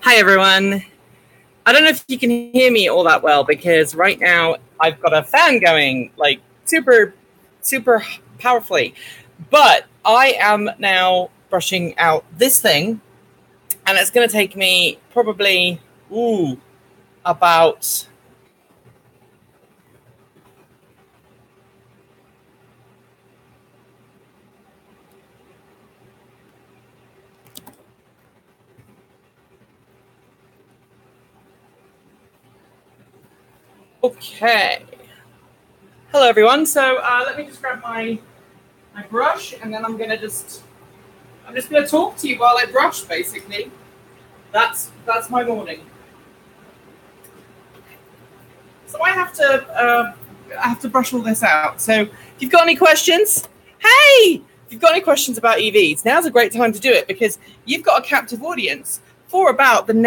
Hi, everyone. I don't know if you can hear me all that well because right now I've got a fan going like super powerfully. But I am now brushing out this thing and it's going to take me probably about okay. Hello, everyone. So let me just grab my brush and then I'm just going to talk to you while I brush, basically. That's my morning. So I have to brush all this out. So if you've got any questions, hey, if you've got any questions about EVs, now's a great time to do it because you've got a captive audience for about probably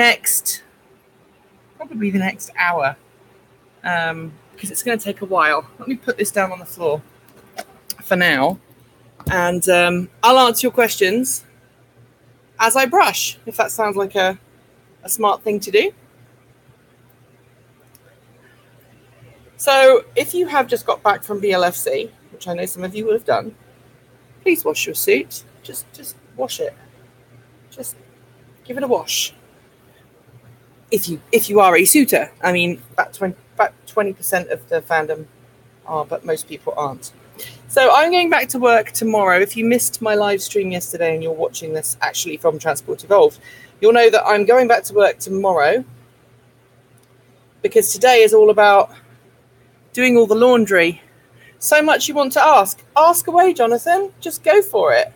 the next hour, because it's going to take a while. Let me put this down on the floor for now, and I'll answer your questions as I brush, if that sounds like a smart thing to do. So if you have just got back from BLFC, which I know some of you would have done, please wash your suit. Just wash it. Just give it a wash. If you are a suitor, I mean, about 20% of the fandom are, but most people aren't. So I'm going back to work tomorrow. If you missed my live stream yesterday and you're watching this actually from Transport Evolved, you'll know that I'm going back to work tomorrow because today is all about doing all the laundry. So much you want to ask. Ask away, Jonathan. Just go for it.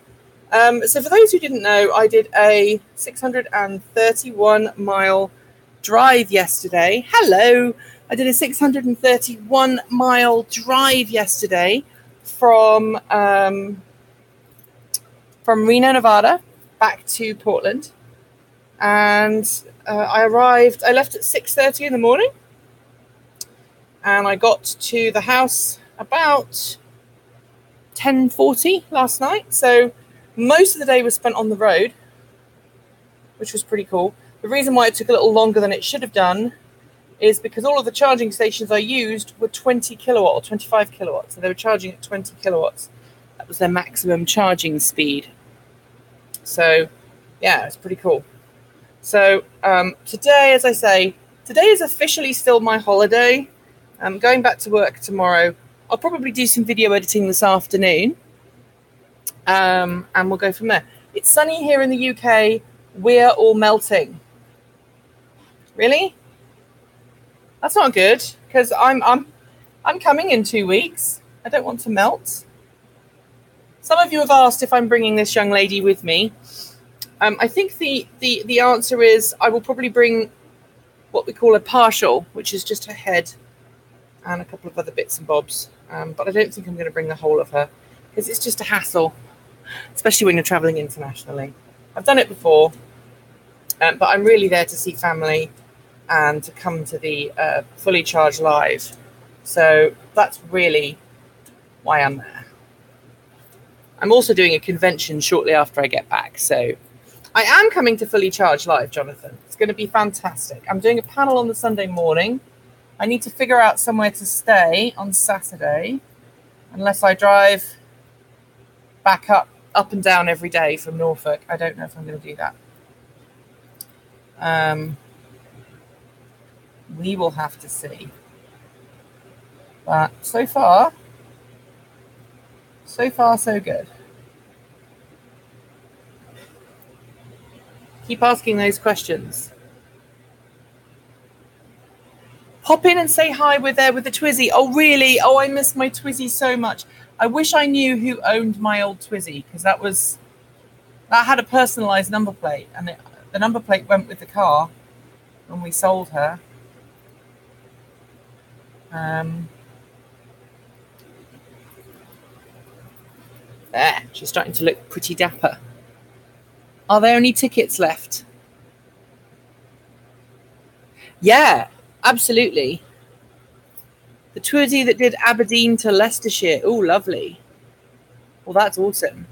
So for those who didn't know, I did a 631-mile drive yesterday. Hello. I did a 631-mile drive yesterday from Reno, Nevada, back to Portland. And I left at 6:30 in the morning. And I got to the house about 10:40 last night. So most of the day was spent on the road, which was pretty cool. The reason why it took a little longer than it should have done is because all of the charging stations I used were 20 kilowatt or 25 kilowatts. So they were charging at 20 kilowatts. That was their maximum charging speed. So yeah, it's pretty cool. So today, as I say, today is officially still my holiday. I'm going back to work tomorrow. I'll probably do some video editing this afternoon. And we'll go from there. It's sunny here in the UK. We're all melting. Really? That's not good because I'm coming in 2 weeks. I don't want to melt. Some of you have asked if I'm bringing this young lady with me. I think the answer is I will probably bring what we call a partial, which is just her head and a couple of other bits and bobs. But I don't think I'm going to bring the whole of her because it's just a hassle, especially when you're traveling internationally. I've done it before, but I'm really there to see family and to come to the Fully Charged Live. So that's really why I'm there. I'm also doing a convention shortly after I get back. So I am coming to Fully Charged Live, Jonathan. It's going to be fantastic. I'm doing a panel on the Sunday morning. I need to figure out somewhere to stay on Saturday, unless I drive back up and down every day from Norfolk. I don't know if I'm going to do that. We will have to see. But so far, so good. Keep asking those questions. Pop in and say hi with the Twizy. Oh, really? Oh, I miss my Twizy so much. I wish I knew who owned my old Twizy because that had a personalized number plate, and the number plate went with the car when we sold her. There, she's starting to look pretty dapper. Are there any tickets left? Yeah, absolutely. The Twizy that did Aberdeen to Leicestershire. Oh, lovely. Well, that's awesome.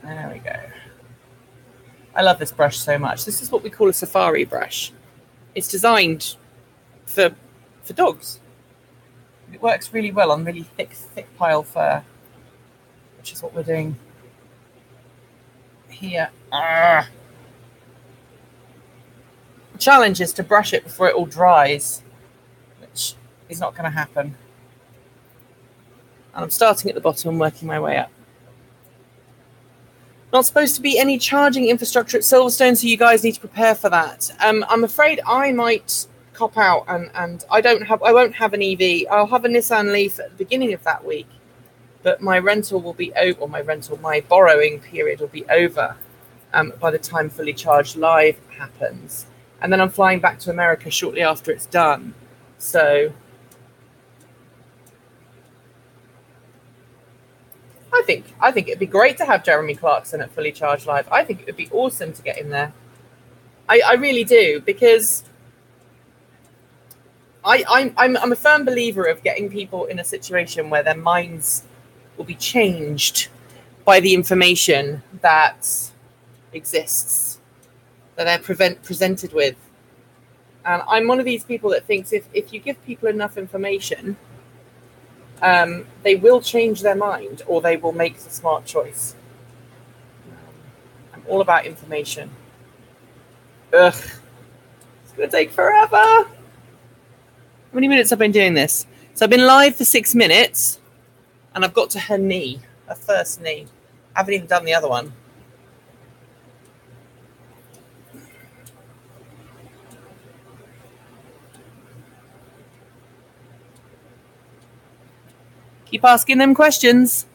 There we go. I love this brush so much. This is what we call a safari brush. It's designed for dogs. It works really well on really thick pile fur, which is what we're doing here. The challenge is to brush it before it all dries, which is not going to happen. And I'm starting at the bottom and working my way up. Not supposed to be any charging infrastructure at Silverstone, so you guys need to prepare for that. I'm afraid I might cop out, and I won't have an EV. I'll have a Nissan Leaf at the beginning of that week, but my rental will be over. My borrowing period will be over by the time Fully Charged Live happens, and then I'm flying back to America shortly after it's done. So I think it'd be great to have Jeremy Clarkson at Fully Charged Live. I think it would be awesome to get him there. I really do, because I'm a firm believer of getting people in a situation where their minds will be changed by the information that exists, that they're presented with. And I'm one of these people that thinks if you give people enough information, they will change their mind, or they will make the smart choice. I'm all about information. Ugh, it's going to take forever. How many minutes have I been doing this? So I've been live for 6 minutes, and I've got to her knee, her first knee. I haven't even done the other one. Keep asking them questions.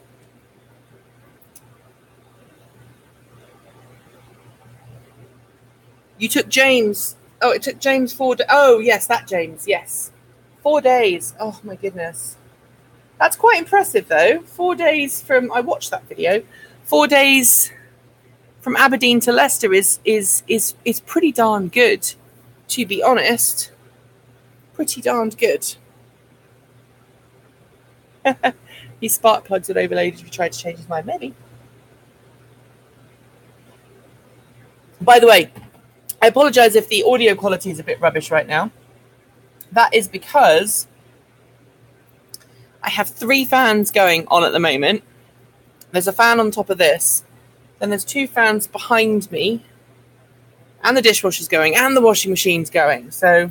You took James. Oh, it took James 4 days. Oh, yes, that James. Yes. 4 days. Oh, my goodness. That's quite impressive, though. 4 days from... I watched that video. 4 days from Aberdeen to Leicester is pretty darn good, to be honest. Pretty darned good. These spark plugs would overloaded if you tried to change his mind. Maybe. By the way, I apologize if the audio quality is a bit rubbish right now. That is because I have 3 fans going on at the moment. There's a fan on top of this. Then there's 2 fans behind me. And the dishwasher's going. And the washing machine's going. So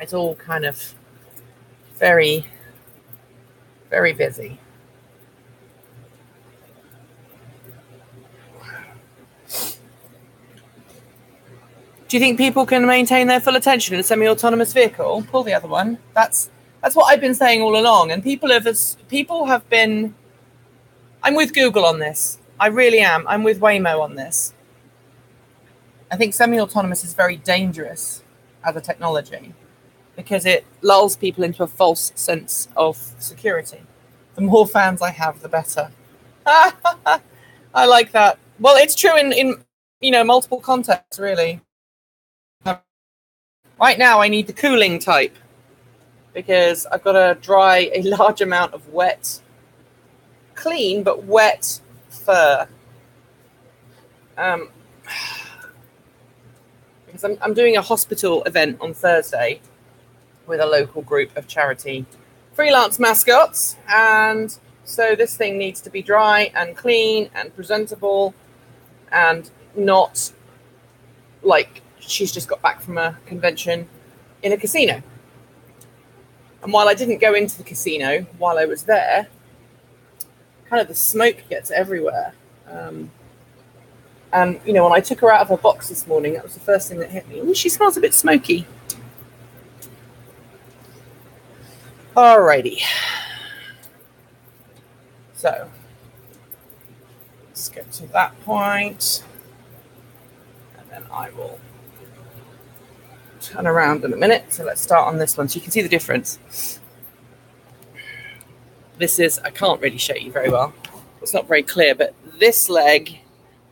it's all kind of very... very busy. Do you think people can maintain their full attention in a semi-autonomous vehicle? Pull the other one. That's what I've been saying all along. And people have been... I'm with Google on this. I really am. I'm with Waymo on this. I think semi-autonomous is very dangerous as a technology, because it lulls people into a false sense of security. The more fans I have, the better. I like that. Well, it's true in multiple contexts, really. Right now, I need the cooling type, because I've got to dry a large amount of wet, clean but wet fur. Because I'm doing a hospital event on Thursday with a local group of charity freelance mascots, and so this thing needs to be dry and clean and presentable, and not like she's just got back from a convention in a casino. And while I didn't go into the casino while I was there, kind of the smoke gets everywhere. And when I took her out of her box this morning, that was the first thing that hit me. Ooh, she smells a bit smoky. Alrighty. So let's get to that point, and then I will turn around in a minute. So let's start on this one so you can see the difference. This is, I can't really show you very well. It's not very clear, but this leg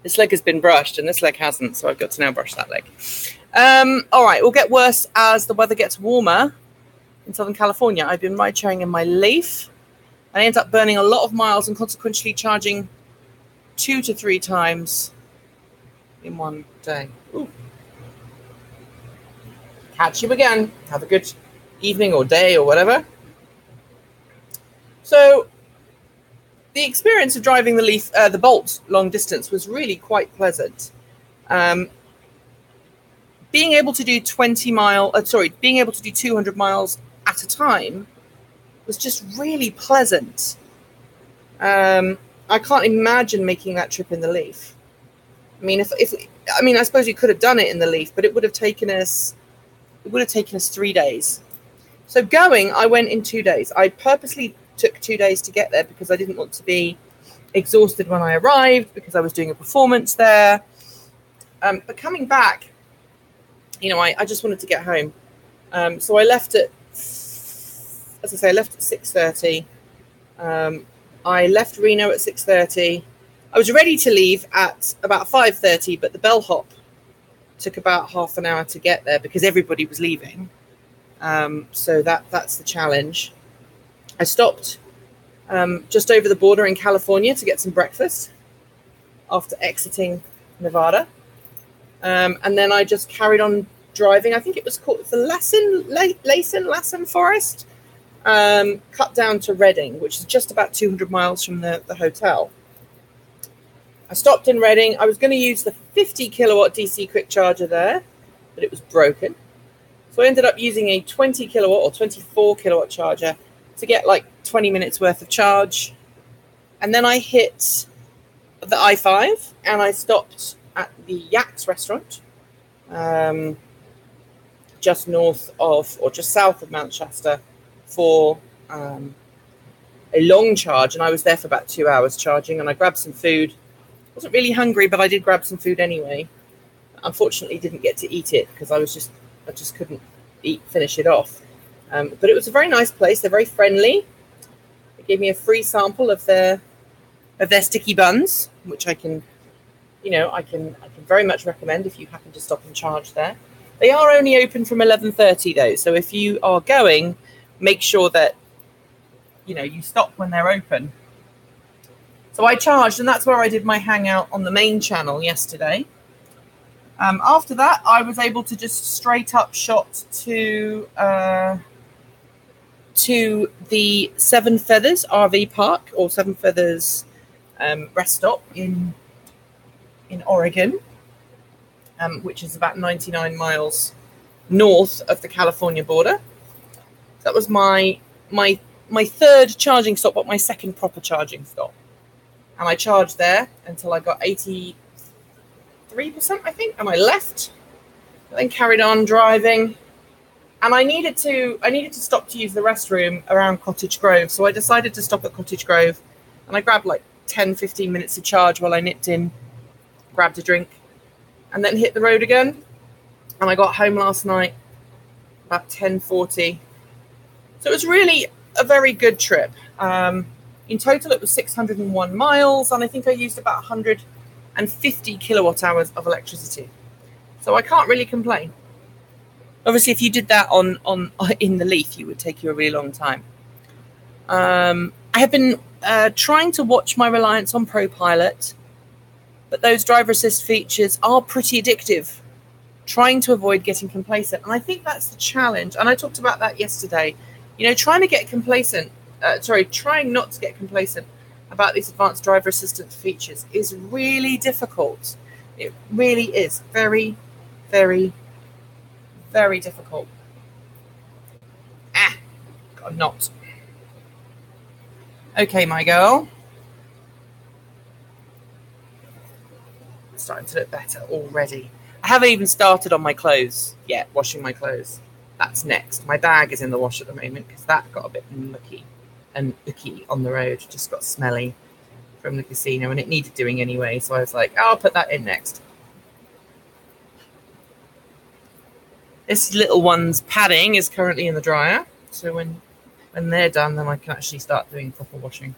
has been brushed and this leg hasn't. So I've got to now brush that leg. All right, it will get worse as the weather gets warmer in Southern California. I've been ride sharing in my Leaf. I end up burning a lot of miles and consequently charging 2 to 3 times in one day. Ooh. Catch you again. Have a good evening or day or whatever. So the experience of driving the Bolt long distance was really quite pleasant. Being able to do 200 miles at a time was just really pleasant. I can't imagine making that trip in the Leaf. I mean, I suppose we could have done it in the Leaf, but it would have taken us 3 days. So I went in 2 days. I purposely took 2 days to get there because I didn't want to be exhausted when I arrived because I was doing a performance there. But coming back, I just wanted to get home. So I left at 6:30. I left Reno at 6:30. I was ready to leave at about 5:30, but the bellhop took about half an hour to get there because everybody was leaving. So that's the challenge. I stopped just over the border in California to get some breakfast after exiting Nevada. And then I just carried on driving. I think it was called the Lassen Forest, cut down to Redding, which is just about 200 miles from the hotel. I stopped in Redding. I was going to use the 50 kilowatt DC quick charger there, but it was broken. So I ended up using a 20 kilowatt or 24 kilowatt charger to get like 20 minutes worth of charge. And then I hit the I-5 and I stopped at the Yaks restaurant, just north of or just south of Mount Shasta for a long charge. And I was there for about 2 hours charging, and I grabbed some food. I wasn't really hungry, but I did grab some food anyway. Unfortunately, didn't get to eat it because I just couldn't finish it off. But it was a very nice place. They're very friendly. They gave me a free sample of their sticky buns, which I can very much recommend if you happen to stop and charge there. They are only open from 11:30 though, so if you are going, make sure that you stop when they're open. So I charged, and that's where I did my hangout on the main channel yesterday. After that, I was able to just straight up shot to the Seven Feathers RV Park, or Seven Feathers rest stop in Oregon, which is about 99 miles north of the California border. That was my third charging stop, but my second proper charging stop. And I charged there until I got 83%, I think, and I left. I then carried on driving, and I needed to stop to use the restroom around Cottage Grove. So I decided to stop at Cottage Grove, and I grabbed like 10-15 minutes of charge while I nipped in, grabbed a drink, and then hit the road again. And I got home last night about 10:40. So it was really a very good trip. In total, it was 601 miles, and I think I used about 150 kilowatt hours of electricity. So I can't really complain. Obviously, if you did that in the Leaf, it would take you a really long time. I have been trying to watch my reliance on ProPilot, but those driver assist features are pretty addictive, trying to avoid getting complacent. And I think that's the challenge. And I talked about that yesterday. Trying not to get complacent about these advanced driver assistance features is really difficult. It really is very, very, very difficult. Got a knot. Okay, my girl. Starting to look better already. I haven't even started on my clothes yet, washing my clothes. That's next. My bag is in the wash at the moment because that got a bit mucky and icky on the road. Just got smelly from the casino, and it needed doing anyway. So I was like, I'll put that in next. This little one's padding is currently in the dryer. So when they're done, then I can actually start doing proper washing.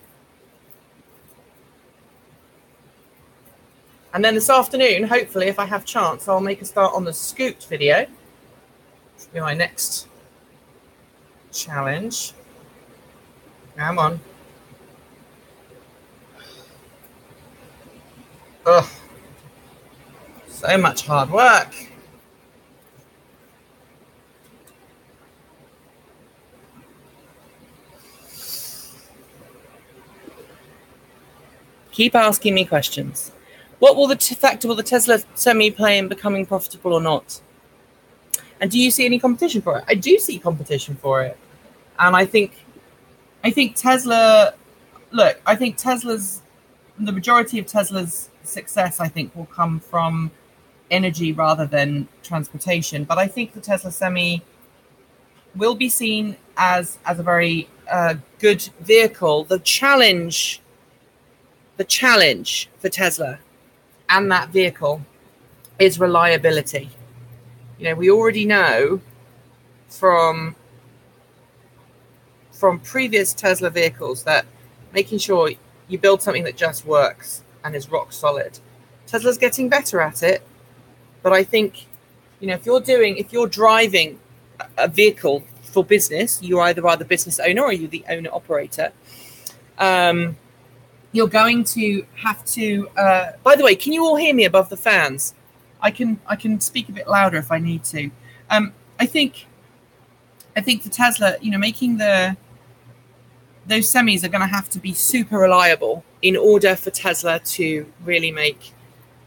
And then this afternoon, hopefully, if I have chance, I'll make a start on the scoot video. Which will be my next challenge. Come on. Ugh. So much hard work. Keep asking me questions. What will the factor will the Tesla Semi play in becoming profitable or not? And do you see any competition for it? I do see competition for it. And I think Tesla, look, I think the majority of Tesla's success, I think, will come from energy rather than transportation. But I think the Tesla Semi will be seen as a very good vehicle. The challenge for Tesla and that vehicle is reliability. You know, we already know from previous Tesla vehicles that making sure you build something that just works and is rock solid. Tesla's getting better at it, but I think, you know, if you're driving a vehicle for business, you either are the business owner or you're the owner operator. You're going to have to. By the way, can you all hear me above the fans? I can speak a bit louder if I need to. I think for Tesla, you know, making those semis are going to have to be super reliable in order for Tesla to really make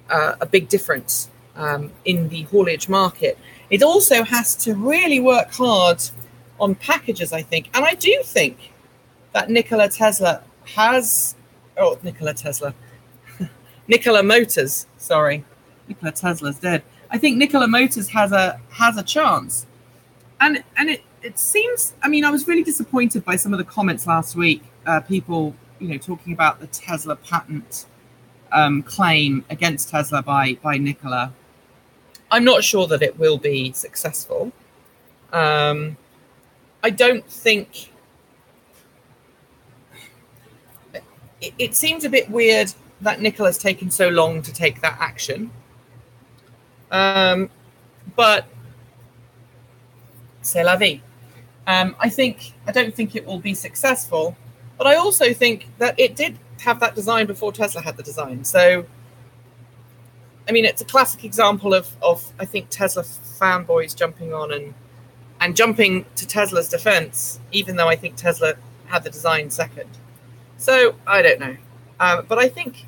a big difference in the haulage market. It also has to really work hard on packages, I think. And I do think that Nikola Motors, sorry. Nikola Tesla's dead. I think Nikola Motors has a chance. And it seems, I mean, I was really disappointed by some of the comments last week, people, you know, talking about the Tesla patent claim against Tesla by Nikola. I'm not sure that it will be successful. I don't think it seems a bit weird that Nikola's taken so long to take that action. But c'est la vie. I don't think it will be successful, but I also think that it did have that design before Tesla had the design. So, I mean, it's a classic example of I think Tesla fanboys jumping on and jumping to Tesla's defense, even though I think Tesla had the design second. So I don't know, but I think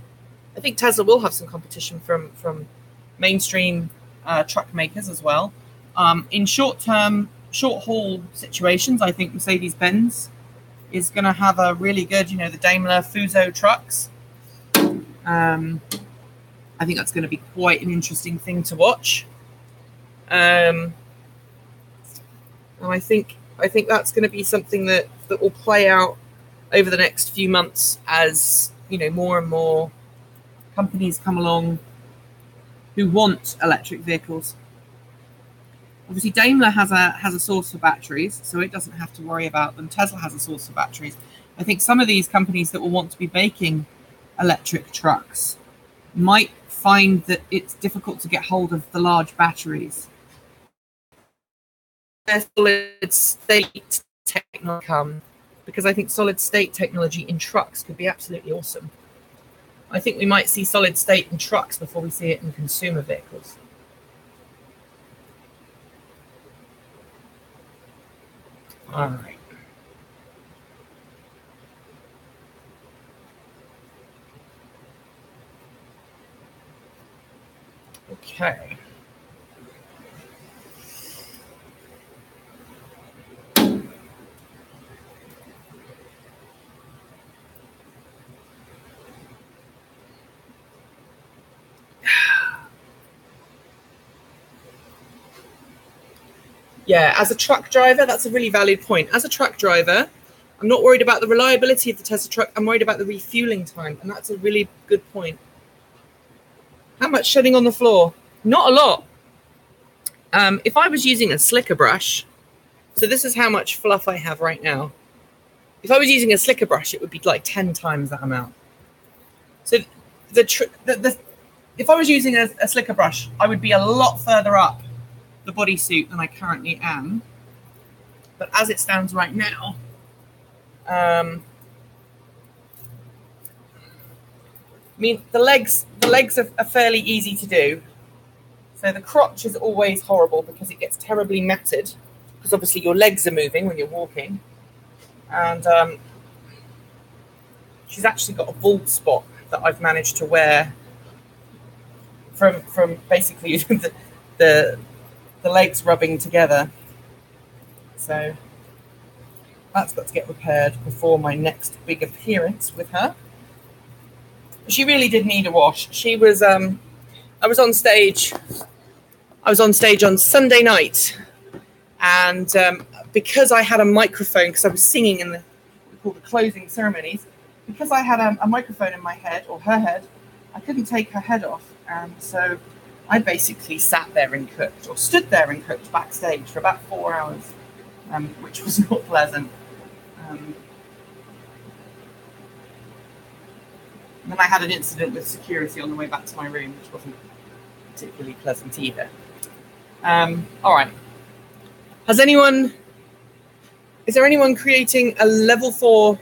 Tesla will have some competition from mainstream truck makers as well. In short haul situations, I think Mercedes-Benz is going to have a really good, you know, the Daimler Fuso trucks. I think that's going to be quite an interesting thing to watch. And I think that's going to be something that will play out over the next few months as, you know, more and more companies come along who want electric vehicles. Obviously, Daimler has a source for batteries, so it doesn't have to worry about them. Tesla has a source for batteries. I think some of these companies that will want to be making electric trucks might find that it's difficult to get hold of the large batteries. Solid state technology, because I think solid state technology in trucks could be absolutely awesome. I think we might see solid state in trucks before we see it in consumer vehicles. All right. Okay. Yeah, as a truck driver, that's a really valid point. As a truck driver, I'm not worried about the reliability of the Tesla truck. I'm worried about the refueling time, and that's a really good point. How much shedding on the floor? Not a lot. If I was using a slicker brush, so this is how much fluff I have right now. If I was using a slicker brush, it would be like 10 times that amount. So if I was using a slicker brush, I would be a lot further up the bodysuit than I currently am. But as it stands right now, I mean, the legs are fairly easy to do. So the crotch is always horrible because it gets terribly matted, because obviously your legs are moving when you're walking. And she's actually got a bald spot that I've managed to wear from basically the legs rubbing together. So that's got to get repaired before my next big appearance with her. She really did need a wash. She was I was on stage on Sunday night, and because I had a microphone, because I was singing in the closing ceremonies, because I had a microphone in my head, or her head, I couldn't take her head off. And so I basically sat there and cooked, or stood there and cooked backstage for about 4 hours, which was not pleasant. And then I had an incident with security on the way back to my room, which wasn't particularly pleasant either. All right. Is there anyone creating a level 4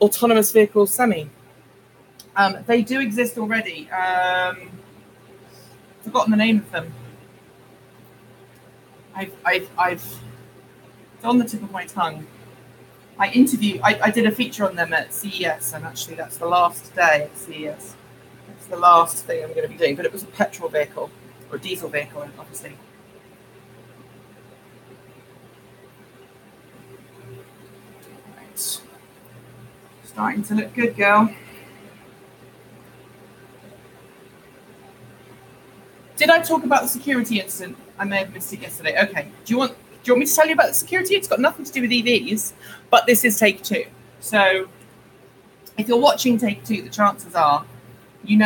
autonomous vehicle semi? They do exist already. Forgotten the name of them. It's on the tip of my tongue. I did a feature on them at CES, and actually that's the last day at CES. It's the last thing I'm going to be doing, but it was a petrol vehicle, or a diesel vehicle, obviously. Right. Starting to look good, girl. Did I talk about the security incident? I may have missed it yesterday. Okay. Do you want me to tell you about the security? It's got nothing to do with EVs, but this is take 2. So if you're watching take 2, the chances are, you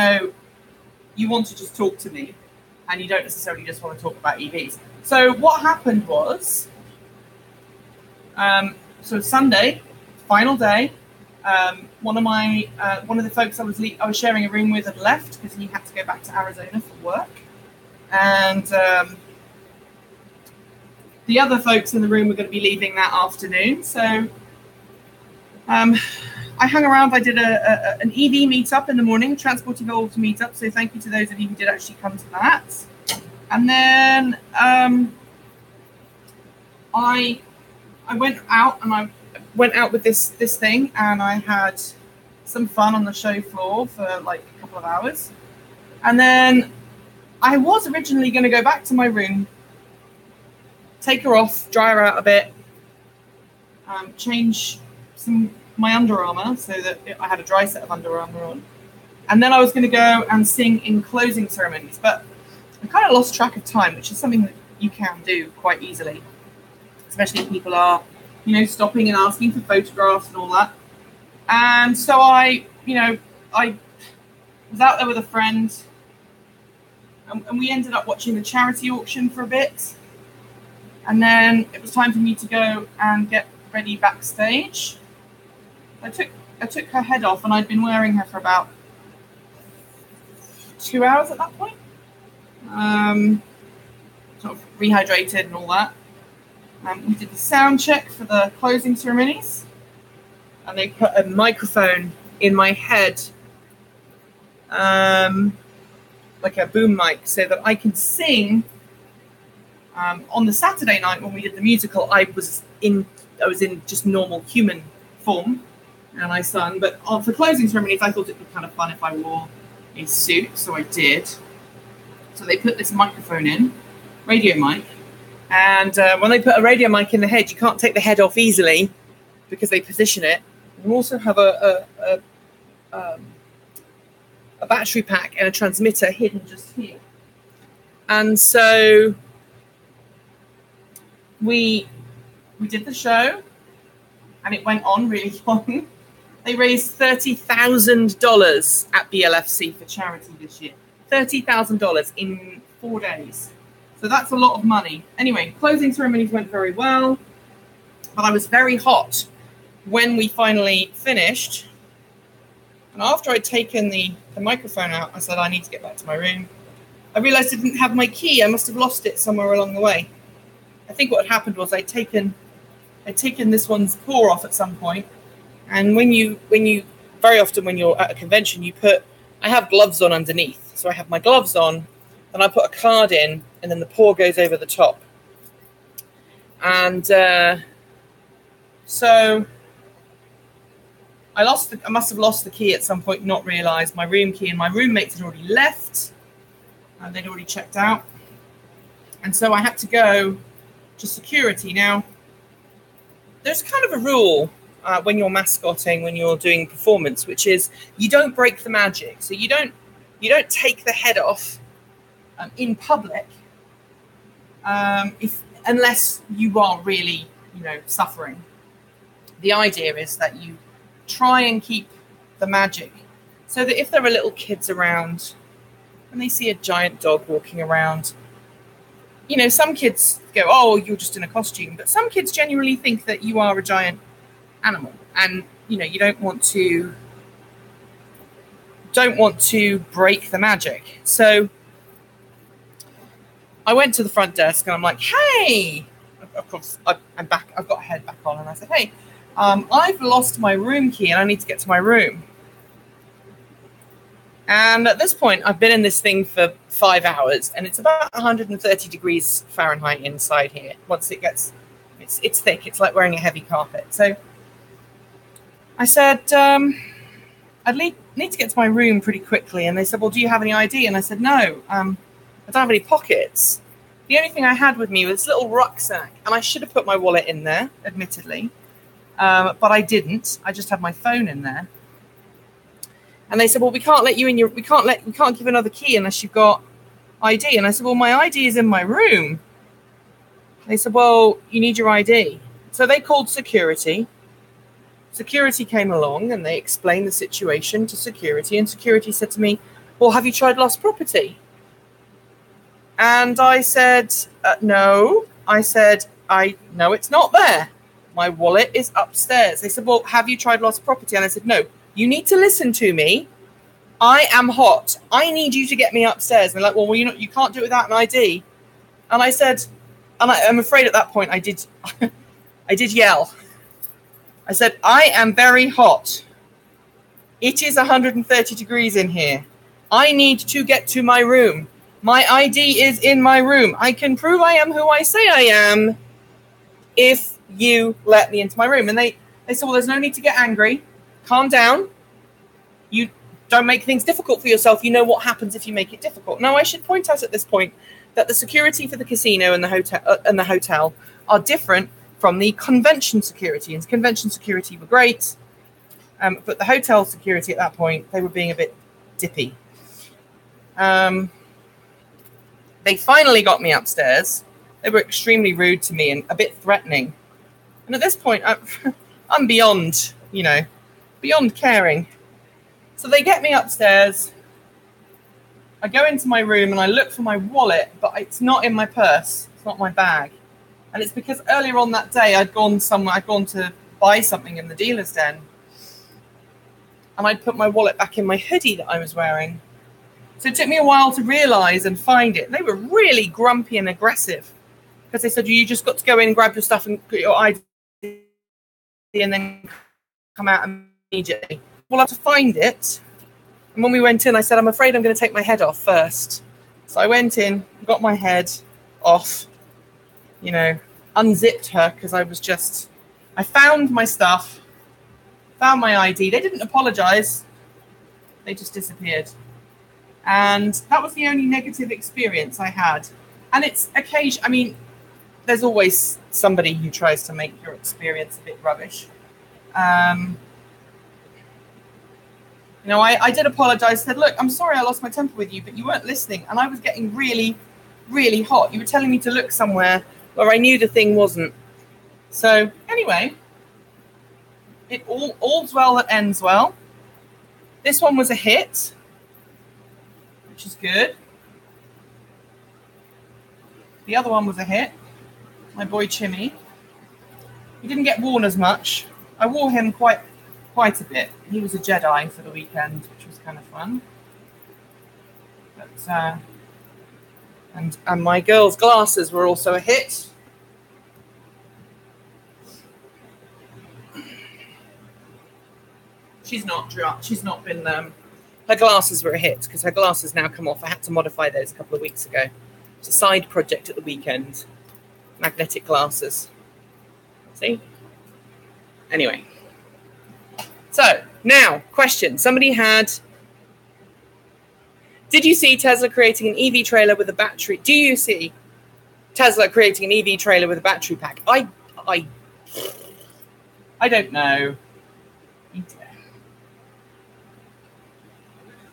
want to just talk to me, and you don't necessarily just want to talk about EVs. So what happened was, so Sunday, final day, one of the folks I was sharing a room with had left because he had to go back to Arizona for work. And the other folks in the room were going to be leaving that afternoon. So I hung around. I did an EV meetup in the morning, Transport Evolved meetup. So thank you to those of you who did actually come to that. And then I went out, and I went out with this thing, and I had some fun on the show floor for like a couple of hours. And then I was originally going to go back to my room, take her off, dry her out a bit, change my Under Armour so that I had a dry set of Under Armour on. And then I was going to go and sing in closing ceremonies. But I kind of lost track of time, which is something that you can do quite easily, especially if people are, stopping and asking for photographs and all that. And so I was out there with a friend, and we ended up watching the charity auction for a bit. And then it was time for me to go and get ready backstage. I took her head off, and I'd been wearing her for about 2 hours at that point. Sort of rehydrated and all that. We did the sound check for the closing ceremonies, and they put a microphone in my head, like a boom mic, so that I can sing. On the Saturday night when we did the musical, I was in just normal human form, and I sung. But for closing ceremonies, I thought it'd be kind of fun if I wore a suit, so I did. So they put this microphone in, radio mic, and when they put a radio mic in the head, you can't take the head off easily because they position it. You also have a battery pack and a transmitter hidden just here. And so we did the show, and it went on really long. They raised $30,000 at BLFC for charity this year. $30,000 in 4 days. So that's a lot of money. Anyway, closing ceremonies went very well, but I was very hot when we finally finished. And after I'd taken the microphone out, I said, I need to get back to my room. I realized I didn't have my key. I must have lost it somewhere along the way. I think what had happened was I'd taken this one's paw off at some point. And when you very often when you're at a convention, I have gloves on underneath. So I have my gloves on, Then I put a card in, and then the paw goes over the top. And so I must have lost the key at some point, not realised, my room key, and my roommates had already left, and they'd already checked out. And so I had to go to security. Now, there's kind of a rule when you're mascotting, when you're doing performance, which is you don't break the magic. So you don't take the head off in public unless you are really, suffering. The idea is that you try and keep the magic so that if there are little kids around and they see a giant dog walking around, some kids go, oh, you're just in a costume. But some kids genuinely think that you are a giant animal. And, you don't want to break the magic. So I went to the front desk and I'm like, hey, of course, I'm back. I've got a head back on. And I said, hey, I've lost my room key and I need to get to my room. And at this point, I've been in this thing for 5 hours, and it's about 130 degrees Fahrenheit inside here. Once it gets, it's thick. It's like wearing a heavy carpet. So I said, I'd need to get to my room pretty quickly. And they said, well, do you have any ID? And I said, no, I don't have any pockets. The only thing I had with me was this little rucksack, and I should have put my wallet in there, admittedly, but I didn't. I just had my phone in there. And they said, well, we can't give another key unless you've got ID. And I said, well, my ID is in my room. They said, well, you need your ID. So they called security. Security came along and they explained the situation to security. And security said to me, well, have you tried lost property? And I said, no. I said, no, it's not there. My wallet is upstairs. They said, well, have you tried lost property? And I said, no. You need to listen to me. I am hot. I need you to get me upstairs. And they're like, well, you can't do it without an ID. And I said, and I'm afraid at that point I did yell. I said, I am very hot. It is 130 degrees in here. I need to get to my room. My ID is in my room. I can prove I am who I say I am if you let me into my room. And they said, well, there's no need to get angry. Calm down. You don't make things difficult for yourself. You know what happens if you make it difficult. Now, I should point out at this point that the security for the casino and the hotel are different from the convention security. And convention security were great, but the hotel security at that point, they were being a bit dippy. They finally got me upstairs. They were extremely rude to me and a bit threatening. And at this point, I'm beyond, beyond caring. So they get me upstairs. I go into my room and I look for my wallet, but it's not in my purse. It's not my bag. And it's because earlier on that day, I'd gone to buy something in the dealer's den. And I'd put my wallet back in my hoodie that I was wearing. So it took me a while to realize and find it. They were really grumpy and aggressive because they said, you just got to go in, grab your stuff and put your ID and then come out immediately. Well, I had to find it. And when we went in, I said, I'm afraid I'm going to take my head off first. So I went in, got my head off, unzipped her because I found my stuff, found my ID. They didn't apologize. They just disappeared. And that was the only negative experience I had. And it's there's always somebody who tries to make your experience a bit rubbish. I did apologize, said, look, I'm sorry I lost my temper with you, but you weren't listening. And I was getting really, really hot. You were telling me to look somewhere where I knew the thing wasn't. So anyway, it all's well that ends well. This one was a hit, which is good. The other one was a hit. My boy Chimmy. He didn't get worn as much. I wore him quite a bit. He was a Jedi for the weekend, which was kind of fun. But and my girl's glasses were also a hit. She's not been Her glasses were a hit because her glasses now come off. I had to modify those a couple of weeks ago. It's a side project at the weekend. Magnetic glasses. See? Anyway. So, now, question. Somebody had... Did you see Tesla creating an EV trailer with a battery? Do you see Tesla creating an EV trailer with a battery pack? I don't know.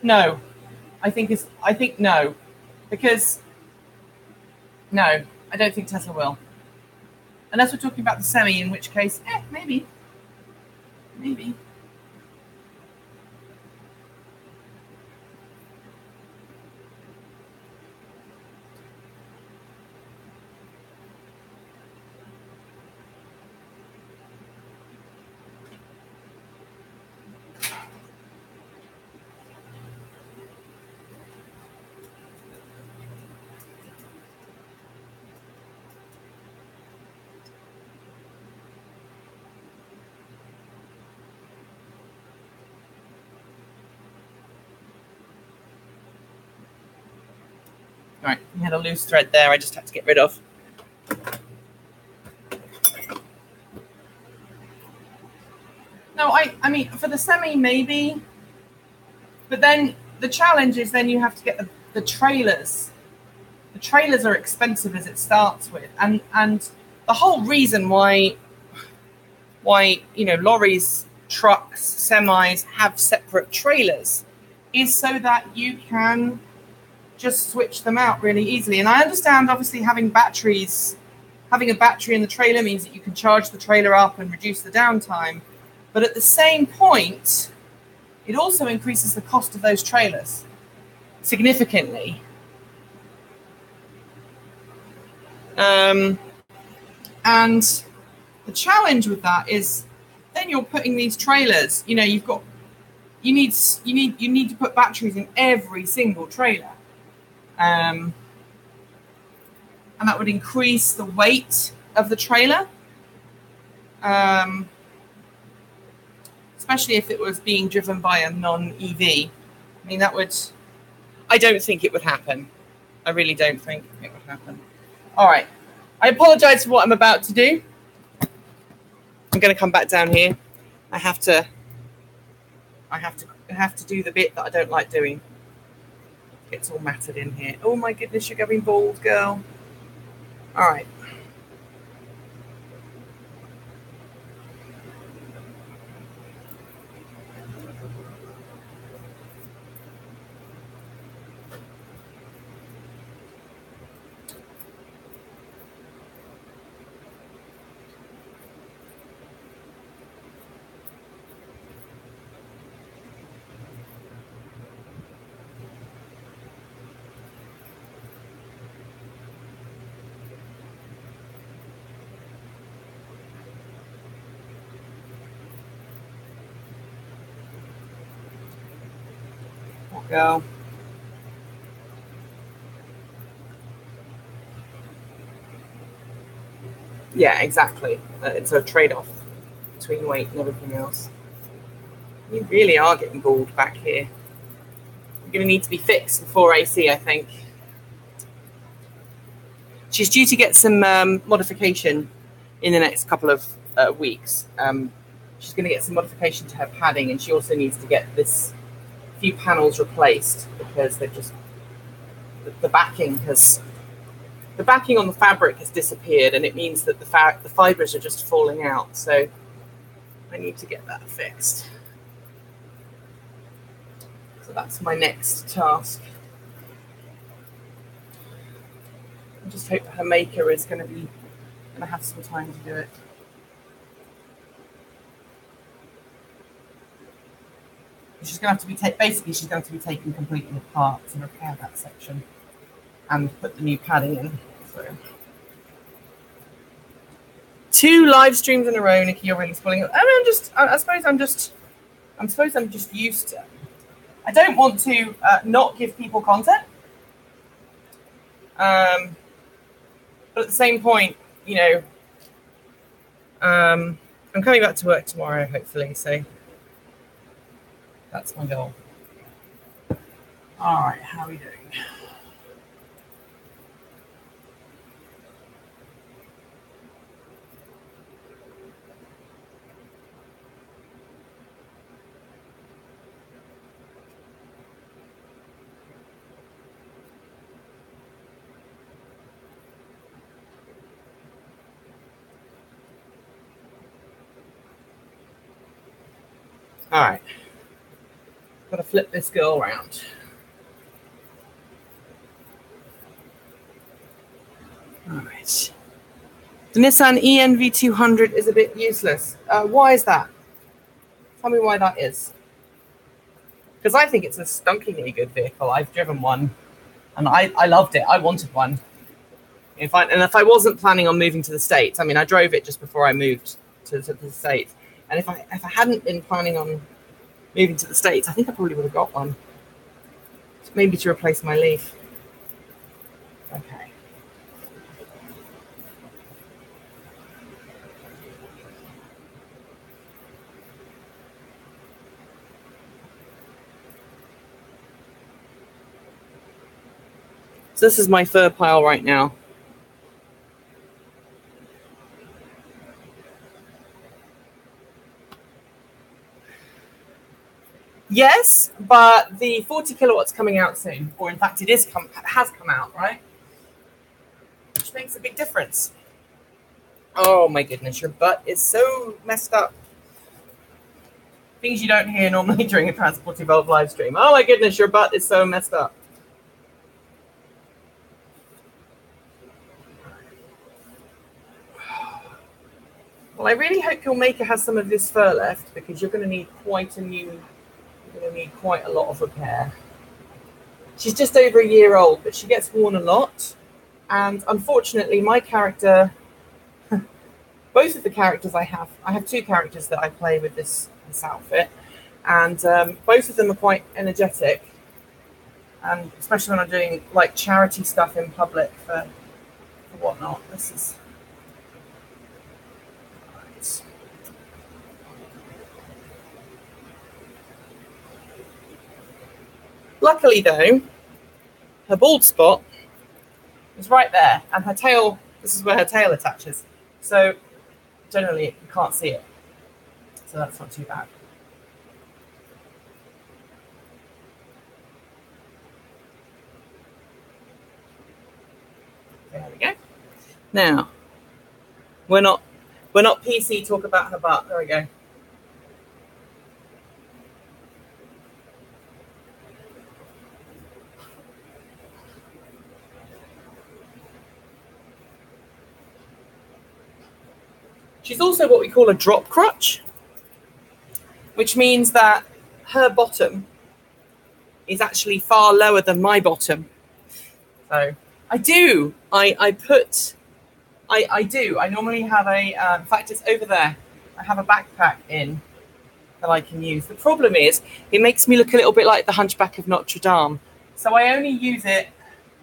No. I think no. Because no, I don't think Tesla will. Unless we're talking about the Semi, in which case, maybe. Maybe. All right, we had a loose thread there. I just had to get rid of. No, I mean, for the Semi, maybe. But then the challenge is then you have to get the trailers. The trailers are expensive as it starts with. And the whole reason why lorries, trucks, semis have separate trailers is so that you can just switch them out really easily. And I understand, obviously, having a battery in the trailer means that you can charge the trailer up and reduce the downtime. But at the same point, it also increases the cost of those trailers significantly. And the challenge with that is then you're putting these trailers, you need to put batteries in every single trailer. And that would increase the weight of the trailer, especially if it was being driven by a non-EV. I mean, I don't think it would happen. I really don't think it would happen. All right. I apologize for what I'm about to do. I'm going to come back down here. I have to do the bit that I don't like doing. It's all matted in here. Oh my goodness, you're going bald, girl. All right. Go. Yeah, exactly. It's a trade-off between weight and everything else. You really are getting bald back here. You're going to need to be fixed before AC, I think. She's due to get some modification in the next couple of weeks. She's going to get some modification to her padding, and she also needs to get this few panels replaced because they've just the backing on the fabric has disappeared, and it means that the fibers are just falling out. So I need to get that fixed. So that's my next task. I just hope that her maker is going to have some time to do it. She's going to have to be she's going to be taken completely apart to repair that section and put the new padding in. So 2 live streams in a row, Nikki. You're really spoiling it. I mean, I suppose I'm just used to. I don't want to not give people content, but at the same point, I'm coming back to work tomorrow, hopefully. So. That's my goal. All right, how are we doing? All right, got to flip this girl around. All right. The Nissan ENV200 is a bit useless. Why is that? Tell me why that is. Because I think it's a stunkingly good vehicle. I've driven one, and I loved it. I wanted one. If I wasn't planning on moving to the States, I mean, I drove it just before I moved to the States. And if I hadn't been planning on moving to the States, I think I probably would have got one. Maybe to replace my Leaf. Okay. So this is my fur pile right now. Yes, but the 40 kilowatts coming out soon, or in fact, has come out, right? Which makes a big difference. Oh my goodness, your butt is so messed up. Things you don't hear normally during a Transport Evolved live stream. Oh my goodness, your butt is so messed up. Well, I really hope your maker has some of this fur left, because you're going to need quite a lot of repair. She's just over a year old, but she gets worn a lot. And unfortunately, my character, both of the characters I have two characters that I play with this outfit, and both of them are quite energetic. And especially when I'm doing like charity stuff in public for whatnot. This is right. Luckily, though, her bald spot is right there, and her tail. This is where her tail attaches. So generally, you can't see it. So that's not too bad. There we go. Now, we're not PC talk about her butt. There we go. She's also what we call a drop crutch, which means that her bottom is actually far lower than my bottom. So I do. I normally have in fact, it's over there. I have a backpack in that I can use. The problem is it makes me look a little bit like the Hunchback of Notre Dame. So I only use it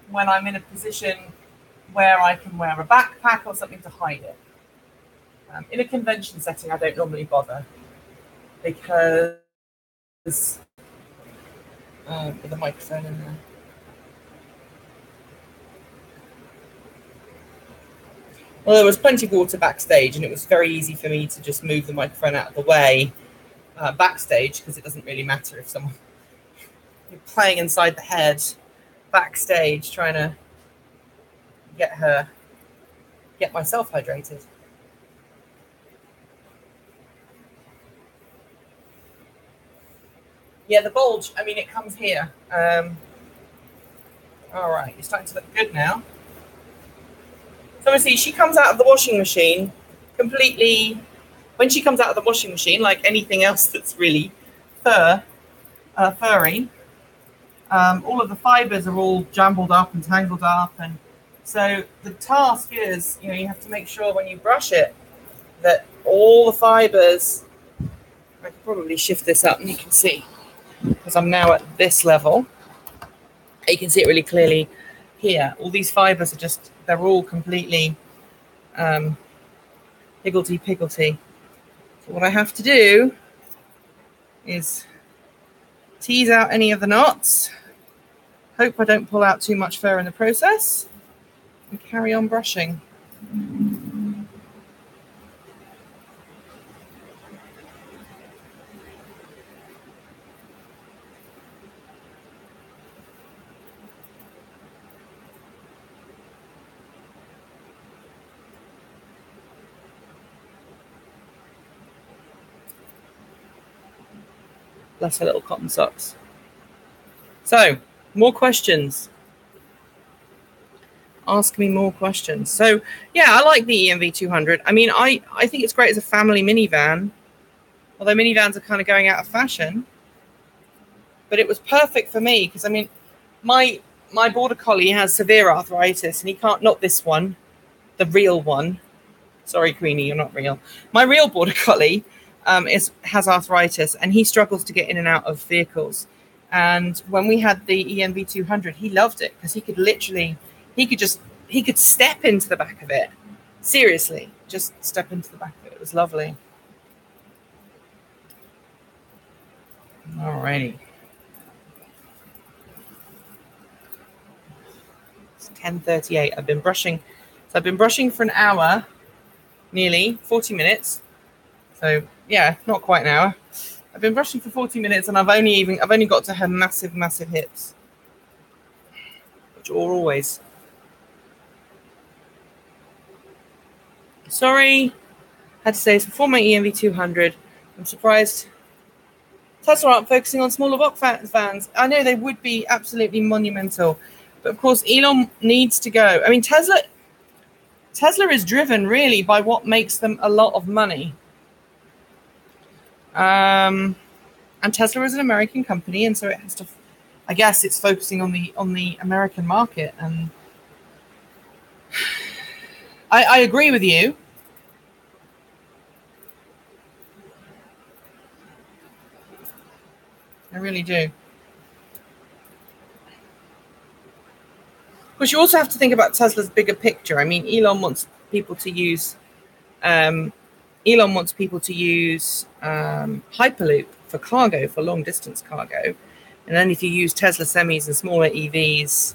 when I'm in a position where I can wear a backpack or something to hide it. In a convention setting, I don't normally bother because with the microphone in there. Well, there was plenty of water backstage, and it was very easy for me to just move the microphone out of the way backstage, because it doesn't really matter if you're playing inside the head backstage, trying to get myself hydrated. Yeah, the bulge, I mean, it comes here. All right, it's starting to look good now. So obviously, she comes out of the washing machine completely. When she comes out of the washing machine, like anything else that's really furry, all of the fibers are all jumbled up and tangled up, and so the task is, you have to make sure when you brush it that all the fibers. I could probably shift this up, and you can see, because I'm now at this level, you can see it really clearly here. All these fibers they're all completely higgledy-piggledy. So what I have to do is tease out any of the knots Hope I don't pull out too much fur in the process. And carry on brushing. Bless her little cotton socks. So, more questions. Ask me more questions. So, yeah, I like the EMV 200. I mean, I think it's great as a family minivan, although minivans are kind of going out of fashion. But it was perfect for me because, I mean, my border collie has severe arthritis, and he can't, not this one, the real one. Sorry, Queenie, you're not real. My real border collie has arthritis, and he struggles to get in and out of vehicles. And when we had the EMV 200, he loved it because he could step into the back of it. Seriously, just step into the back of it. It was lovely. Alrighty. It's 10:38. I've been brushing. So I've been brushing for an hour, nearly 40 minutes. So yeah, not quite an hour. I've been brushing for 40 minutes, and I've only got to her massive hips, which are always. Sorry, had to say this before my EMV 200. I'm surprised Tesla aren't focusing on smaller box vans. I know they would be absolutely monumental, but of course Elon needs to go. I mean, Tesla is driven really by what makes them a lot of money. And Tesla is an American company, and so it has to. I guess it's focusing on the American market, and I agree with you. I really do. But you also have to think about Tesla's bigger picture. I mean, Elon wants people to use Hyperloop for cargo, for long distance cargo. And then if you use Tesla semis and smaller EVs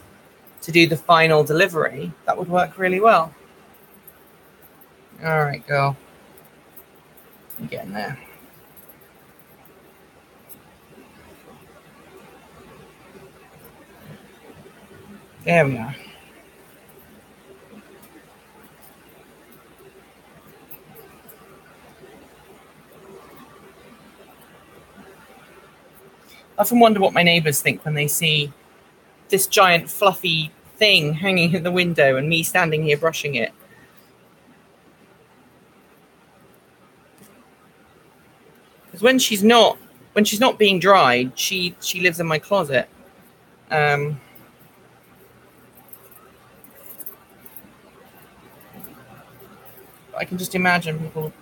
to do the final delivery, that would work really well. All right, girl. I'm getting there. There we are. I often wonder what my neighbours think when they see this giant fluffy thing hanging in the window and me standing here brushing it. Because when she's not being dried, she lives in my closet. I can just imagine people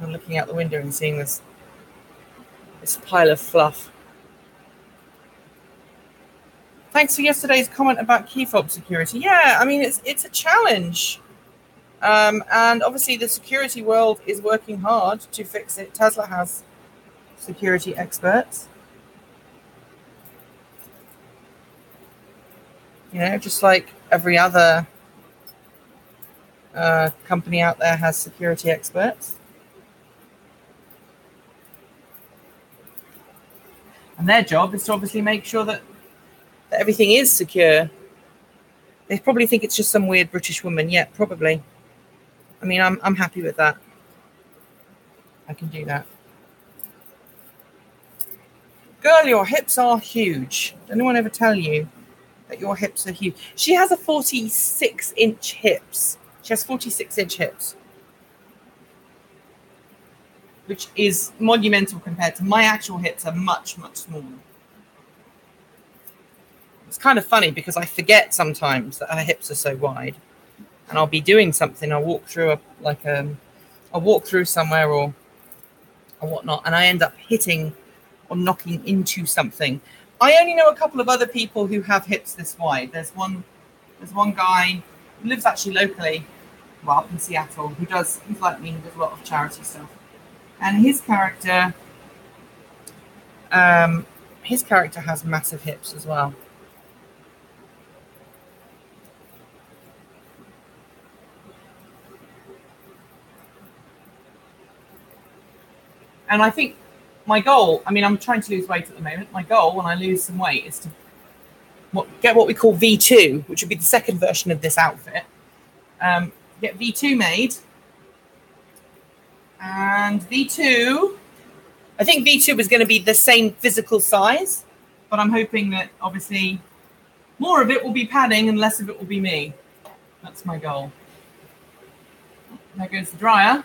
looking out the window and seeing this pile of fluff. Thanks for yesterday's comment about key fob security. Yeah, I mean, it's a challenge. And obviously the security world is working hard to fix it. Tesla has security experts. You know, just like every other company out there has security experts. And their job is to obviously make sure that everything is secure. They probably think it's just some weird British woman. Yeah, probably. I mean, I'm happy with that. I can do that. Girl, your hips are huge. Did anyone ever tell you that your hips are huge? She has a 46-inch hips. She has 46-inch hips, which is monumental compared to my actual hips are much, much smaller. It's kind of funny because I forget sometimes that her hips are so wide, and I'll be doing something. I'll walk through I'll walk through somewhere or whatnot, and I end up hitting or knocking into something. I only know a couple of other people who have hips this wide. There's one guy who lives actually locally, well, up in Seattle, he's like me, he does a lot of charity stuff. And his character has massive hips as well. And I think my goal, I mean, I'm trying to lose weight at the moment. My goal when I lose some weight is to get what we call V2, which would be the second version of this outfit. Get V2 made. And V2, I think V2 is going to be the same physical size, but I'm hoping that obviously more of it will be padding and less of it will be me. That's my goal. There goes the dryer.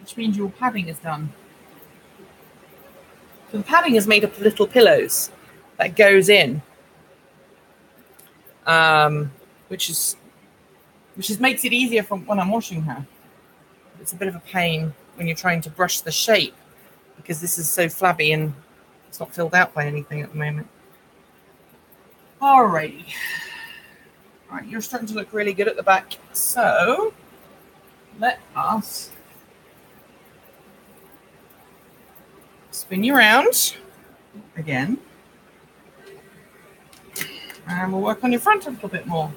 Which means your padding is done. So the padding is made up of little pillows that goes in, which makes it easier from when I'm washing her. It's a bit of a pain when you're trying to brush the shape because this is so flabby and it's not filled out by anything at the moment. Alrighty. All right, you're starting to look really good at the back. So let us spin you around again. And we'll work on your front a little bit more.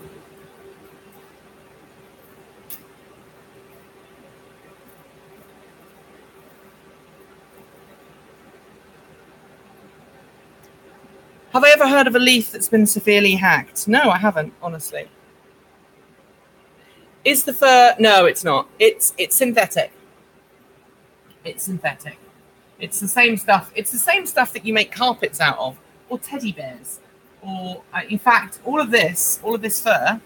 Have I ever heard of a leaf that's been severely hacked? No, I haven't, honestly. Is the fur? No, it's not. It's synthetic. It's synthetic. It's the same stuff. It's the same stuff that you make carpets out of, or teddy bears, or in fact, all of this fur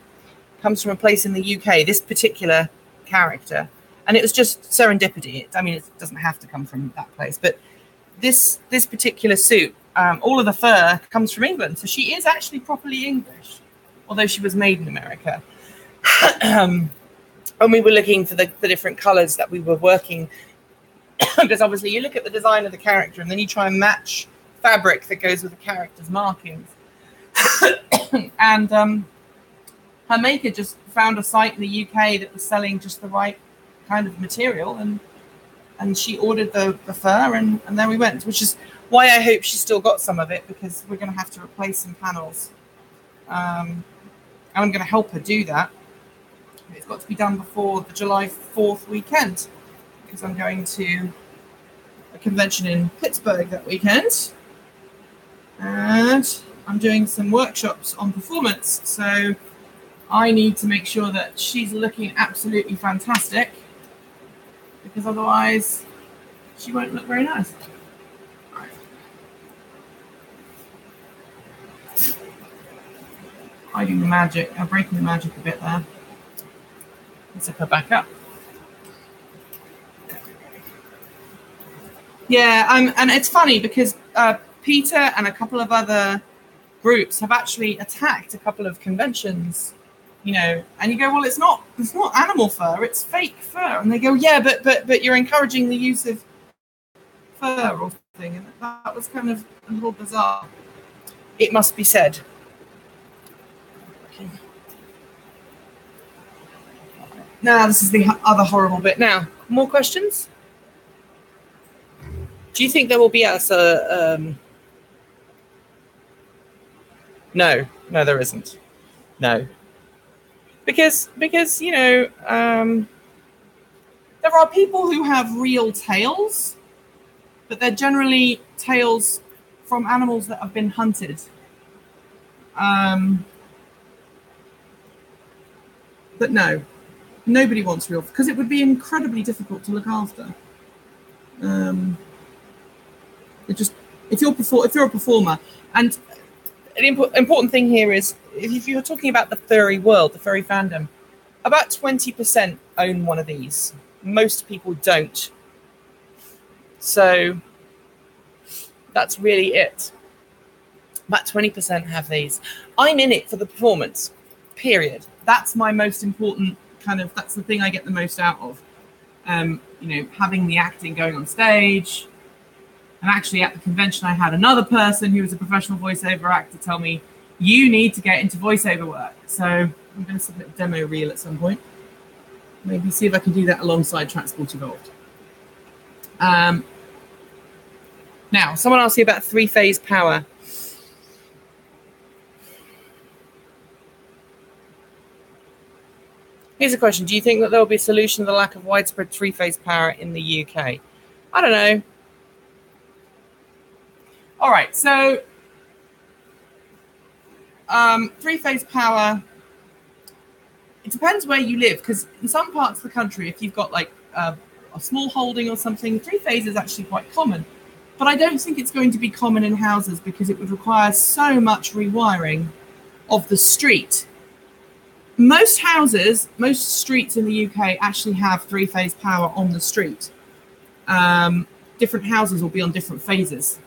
comes from a place in the UK. This particular character, and it was just serendipity. I mean, it doesn't have to come from that place, but this particular suit, all of the fur comes from England. So she is actually properly English, although she was made in America. And we were looking for the different colors that we were working, because obviously you look at the design of the character and then you try and match fabric that goes with the character's markings. And her maker just found a site in the UK that was selling just the right kind of material, and she ordered the fur, and there we went, which is why I hope she still got some of it, because we're going to have to replace some panels. And I'm going to help her do that. It's got to be done before the July 4th weekend, because I'm going to a convention in Pittsburgh that weekend. And I'm doing some workshops on performance. So I need to make sure that she's looking absolutely fantastic, because otherwise she won't look very nice. Right. Hiding the magic, breaking the magic a bit there. Let's zip her back up. Yeah, and it's funny because Peter and a couple of other groups have actually attacked a couple of conventions, you know, and you go, well, it's not animal fur, it's fake fur. And they go, yeah, but you're encouraging the use of fur or something. And that was kind of a little bizarre, it must be said. Okay. Now, this is the other horrible bit. Now, more questions? Do you think there will be No, there isn't. No. Because you know, there are people who have real tails, but they're generally tails from animals that have been hunted. But no, nobody wants real, because it would be incredibly difficult to look after. If you're a performer, and an important thing here is, if you're talking about the furry world, the furry fandom, about 20% own one of these. Most people don't. So that's really it. About 20% have these. I'm in it for the performance, period. That's my most important that's the thing I get the most out of. You know, having the acting going on stage. And actually at the convention, I had another person who was a professional voiceover actor tell me, you need to get into voiceover work. So I'm going to submit a demo reel at some point. Maybe see if I can do that alongside Transport Evolved. Now, someone asked you about three-phase power. Here's a question. Do you think that there will be a solution to the lack of widespread three-phase power in the UK? I don't know. All right, so three-phase power, it depends where you live, because in some parts of the country, if you've got like a small holding or something, three-phase is actually quite common. But I don't think it's going to be common in houses because it would require so much rewiring of the street. Most houses, most streets in the UK actually have three-phase power on the street. Different houses will be on different phases.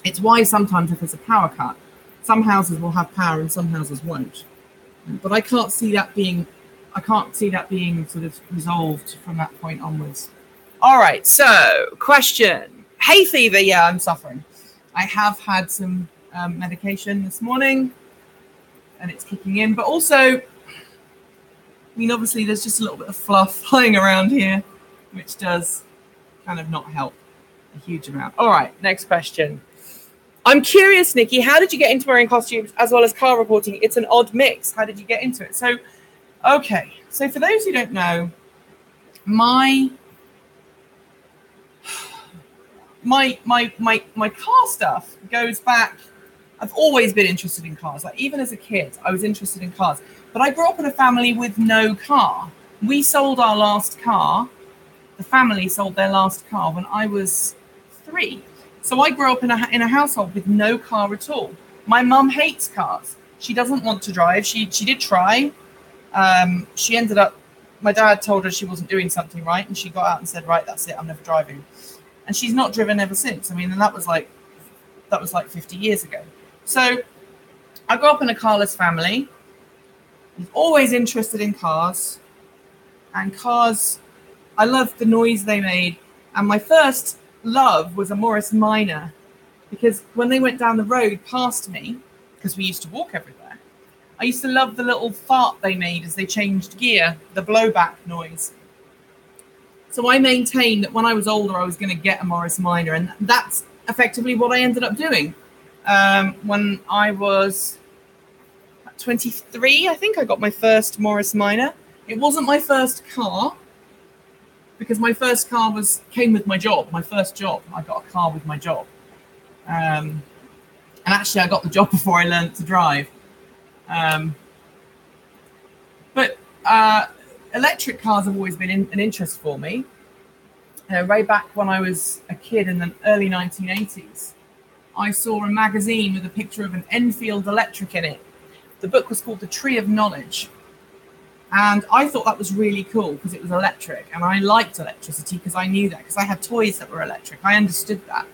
It's why sometimes if there's a power cut, some houses will have power and some houses won't. But I can't see that being sort of resolved from that point onwards. All right, so question. Hay fever, yeah, I'm suffering. I have had some medication this morning and it's kicking in, but also, I mean, obviously there's just a little bit of fluff flying around here, which does kind of not help a huge amount. All right, next question. I'm curious, Nikki, how did you get into wearing costumes as well as car reporting? It's an odd mix. How did you get into it? So, okay. So for those who don't know, my car stuff goes back. I've always been interested in cars. Like even as a kid, I was interested in cars. But I grew up in a family with no car. We sold our last car. The family sold their last car when I was 3. So I grew up in a household with no car at all. My mum hates cars. She doesn't want to drive. She did try. She ended up, my dad told her she wasn't doing something right, and she got out and said, right, that's it, I'm never driving. And she's not driven ever since. I mean, and that was like 50 years ago. So I grew up in a carless family. I was always interested in cars. And cars, I loved the noise they made. And my first love was a Morris Minor, because when they went down the road past me, because we used to walk everywhere, I used to love the little fart they made as they changed gear, the blowback noise. So I maintained that when I was older, I was going to get a Morris Minor, and that's effectively what I ended up doing. When I was 23, I think I got my first Morris Minor. It wasn't my first car, because my first car came with my job. My first job, I got a car with my job. And actually, I got the job before I learned to drive. But electric cars have always been an interest for me. Way back when I was a kid in the early 1980s, I saw a magazine with a picture of an Enfield electric in it. The book was called The Tree of Knowledge. And I thought that was really cool because it was electric. And I liked electricity because I knew that, because I had toys that were electric. I understood that.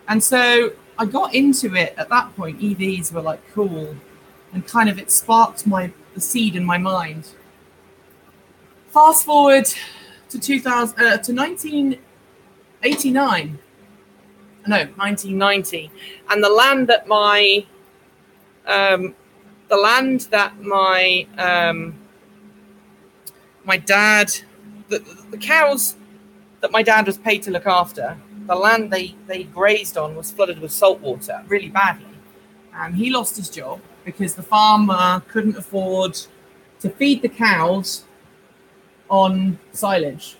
And so I got into it at that point. EVs were like cool. And kind of it sparked the seed in my mind. Fast forward to 1989. No, 1990. And the land that my dad, the cows that my dad was paid to look after, the land they grazed on was flooded with salt water really badly. And he lost his job because the farmer couldn't afford to feed the cows on silage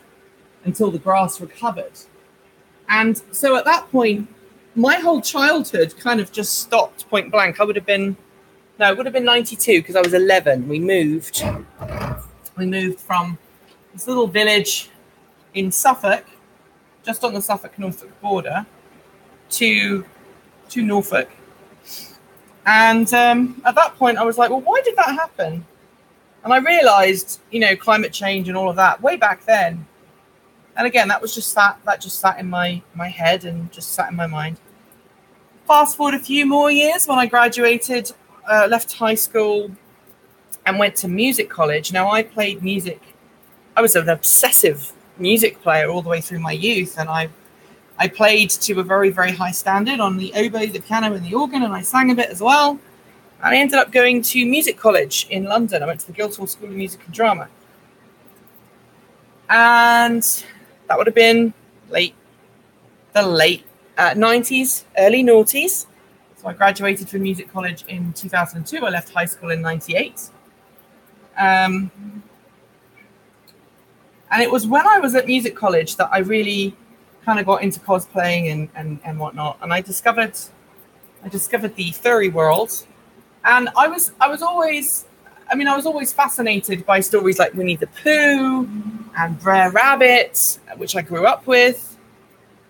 until the grass recovered. And so at that point, my whole childhood kind of just stopped point blank. It would have been 92 because I was 11. We moved from this little village in Suffolk, just on the Suffolk-Norfolk border, to Norfolk. And at that point, I was like, well, why did that happen? And I realized, climate change and all of that way back then. And again, that just sat in my head and just sat in my mind. Fast forward a few more years when I graduated, left high school, and went to music college. Now, I played music. I was an obsessive music player all the way through my youth, and I played to a very, very high standard on the oboe, the piano, and the organ, and I sang a bit as well. And I ended up going to music college in London. I went to the Guildhall School of Music and Drama. And that would have been the late 90s, early noughties. So I graduated from music college in 2002. I left high school in 98. And it was when I was at music college that I really kind of got into cosplaying and whatnot. And I discovered the furry world. And I was always fascinated by stories like Winnie the Pooh and Brer Rabbit, which I grew up with,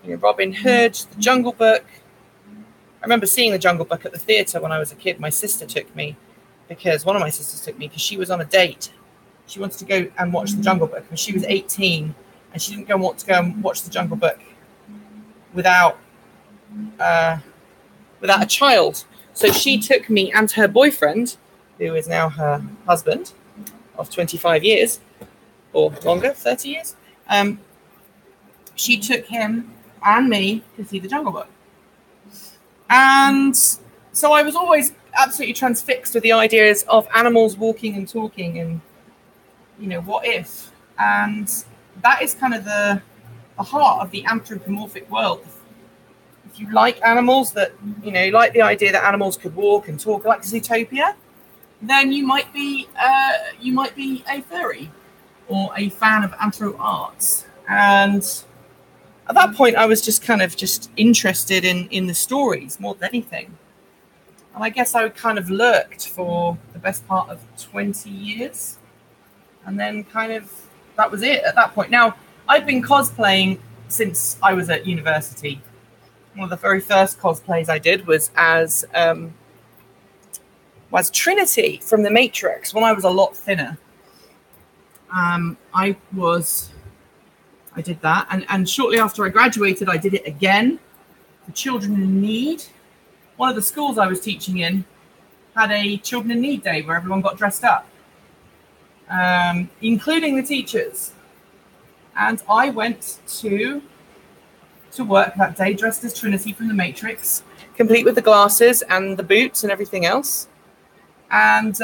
Robin Hood, The Jungle Book. I remember seeing The Jungle Book at the theatre when I was a kid. My sister took me one of my sisters took me because she was on a date. She wanted to go and watch The Jungle Book, and she was 18, and she didn't want to go and watch The Jungle Book without a child. So she took me and her boyfriend, who is now her husband of 25 years or longer, 30 years. She took him and me to see The Jungle Book. And so I was always absolutely transfixed with the ideas of animals walking and talking and, what if? And that is kind of the heart of the anthropomorphic world. If you like animals that, like the idea that animals could walk and talk like Zootopia, then you might be a furry or a fan of anthro arts. And at that point, I was just interested in the stories more than anything. And I guess I kind of lurked for the best part of 20 years. And then that was it at that point. Now, I've been cosplaying since I was at university. One of the very first cosplays I did was as Trinity from The Matrix when I was a lot thinner. I did that. And shortly after I graduated, I did it again for children in need. One of the schools I was teaching in had a Children in Need Day where everyone got dressed up, including the teachers. And I went to work that day dressed as Trinity from The Matrix, complete with the glasses and the boots and everything else. And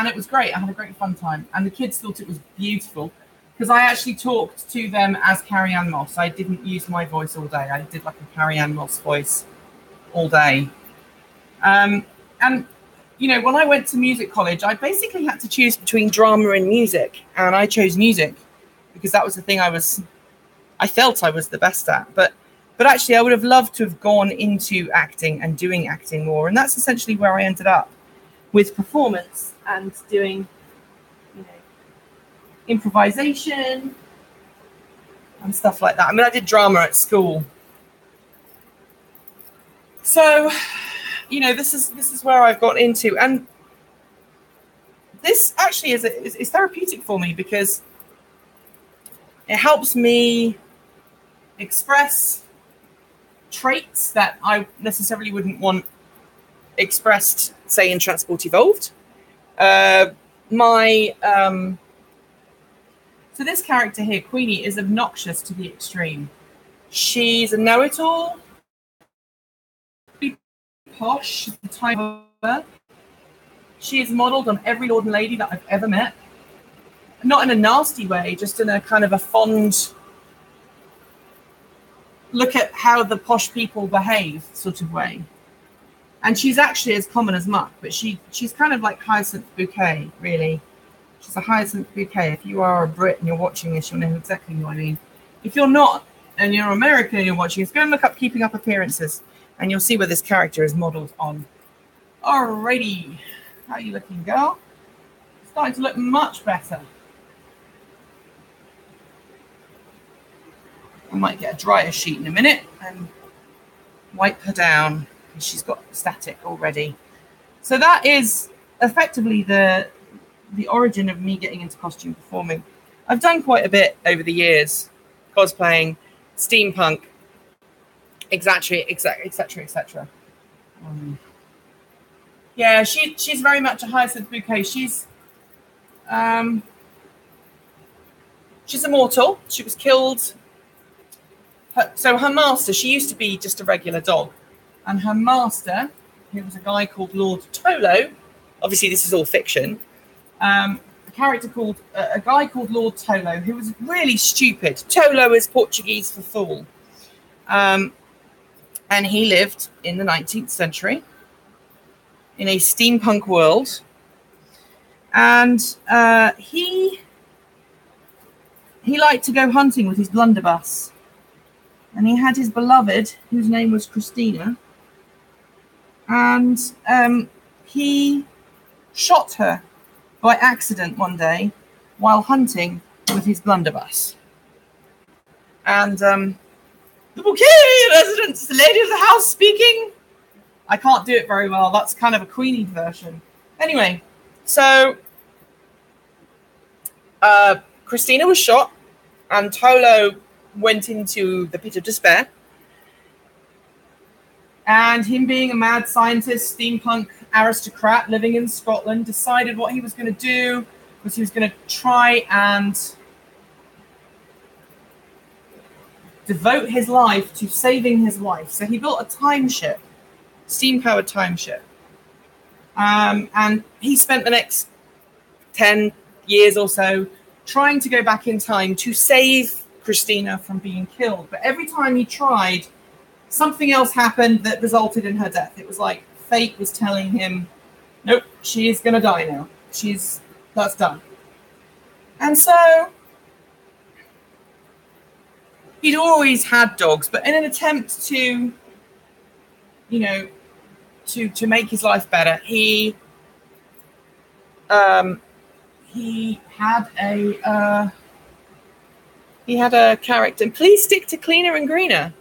it was great. I had a great fun time. And the kids thought it was beautiful because I actually talked to them as Carrie Ann Moss. I didn't use my voice all day. I did like a Carrie Ann Moss voice all day. And, when I went to music college, I basically had to choose between drama and music. And I chose music because that was the thing I felt I was the best at. But actually, I would have loved to have gone into acting and doing acting more. And that's essentially where I ended up with performance and doing, improvisation and stuff like that. I mean, I did drama at school. So, this is where I've got into. And this actually is therapeutic for me because it helps me express traits that I necessarily wouldn't want expressed, say, in Transport Evolved. So this character here, Queenie, is obnoxious to the extreme. She's a know-it-all, posh, the type of her. She is modelled on every lord and lady that I've ever met. Not in a nasty way, just in a kind of a fond look at how the posh people behave sort of way. And she's actually as common as muck, but she's kind of like Hyacinth Bouquet, really. She's a Hyacinth Bouquet. If you are a Brit and you're watching this, you'll know exactly what I mean. If you're not, and you're American and you're watching this, go and look up Keeping Up Appearances, and you'll see where this character is modelled on. Alrighty. How are you looking, girl? Starting to look much better. I might get a dryer sheet in a minute and wipe her down. She's got static already. So that is effectively the origin of me getting into costume performing. I've done quite a bit over the years, cosplaying, steampunk, etc., etc. Yeah, she's very much a Hyacinth Bouquet. She's immortal. She was killed. So her master, she used to be just a regular dog. And her master, who was a guy called Lord Tolo, obviously this is all fiction, a guy called Lord Tolo, who was really stupid. Tolo is Portuguese for fool. And he lived in the 19th century in a steampunk world. And he liked to go hunting with his blunderbuss. And he had his beloved, whose name was Christina. And he shot her by accident one day while hunting with his blunderbuss. And the bouquet residence, the lady of the house speaking. I can't do it very well. That's kind of a Queenie version. Anyway, so Christina was shot, and Tolo went into the pit of despair. And him being a mad scientist, steampunk aristocrat living in Scotland, decided what he was going to do was he was going to try and devote his life to saving his wife. So he built a time ship, steam-powered time ship. And he spent the next 10 years or so trying to go back in time to save Christina from being killed. But every time he tried, something else happened that resulted in her death. It was like fate was telling him, nope, she is going to die now. That's done. And so he'd always had dogs, but in an attempt to, to make his life better, he had a character. Please stick to cleaner and greener.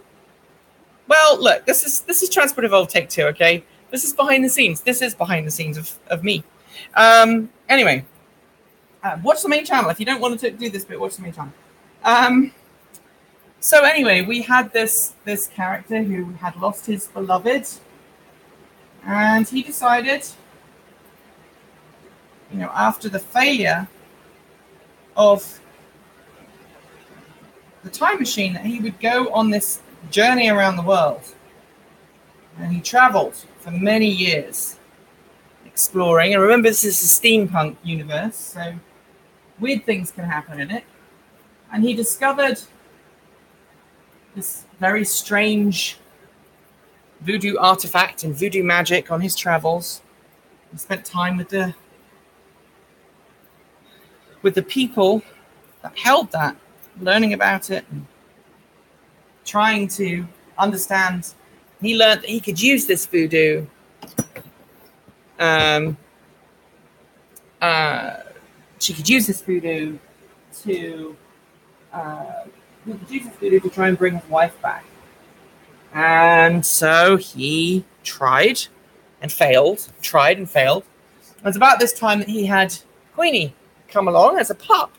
Well, look, this is Transport Evolved Take 2, okay? This is behind the scenes. This is behind the scenes of me. Anyway, watch the main channel. If you don't want to do this bit, watch the main channel. So anyway, we had this character who had lost his beloved, and he decided, after the failure of the time machine, that he would go on this journey around the world. And he traveled for many years exploring. And remember, this is a steampunk universe, so weird things can happen in it. And he discovered this very strange voodoo artifact and voodoo magic on his travels. He spent time with the people that held that, learning about it and trying to understand. He learned that he could use this voodoo she could use this voodoo to try and bring his wife back. And so he tried and failed. It was about this time that he had Queenie come along as a pup.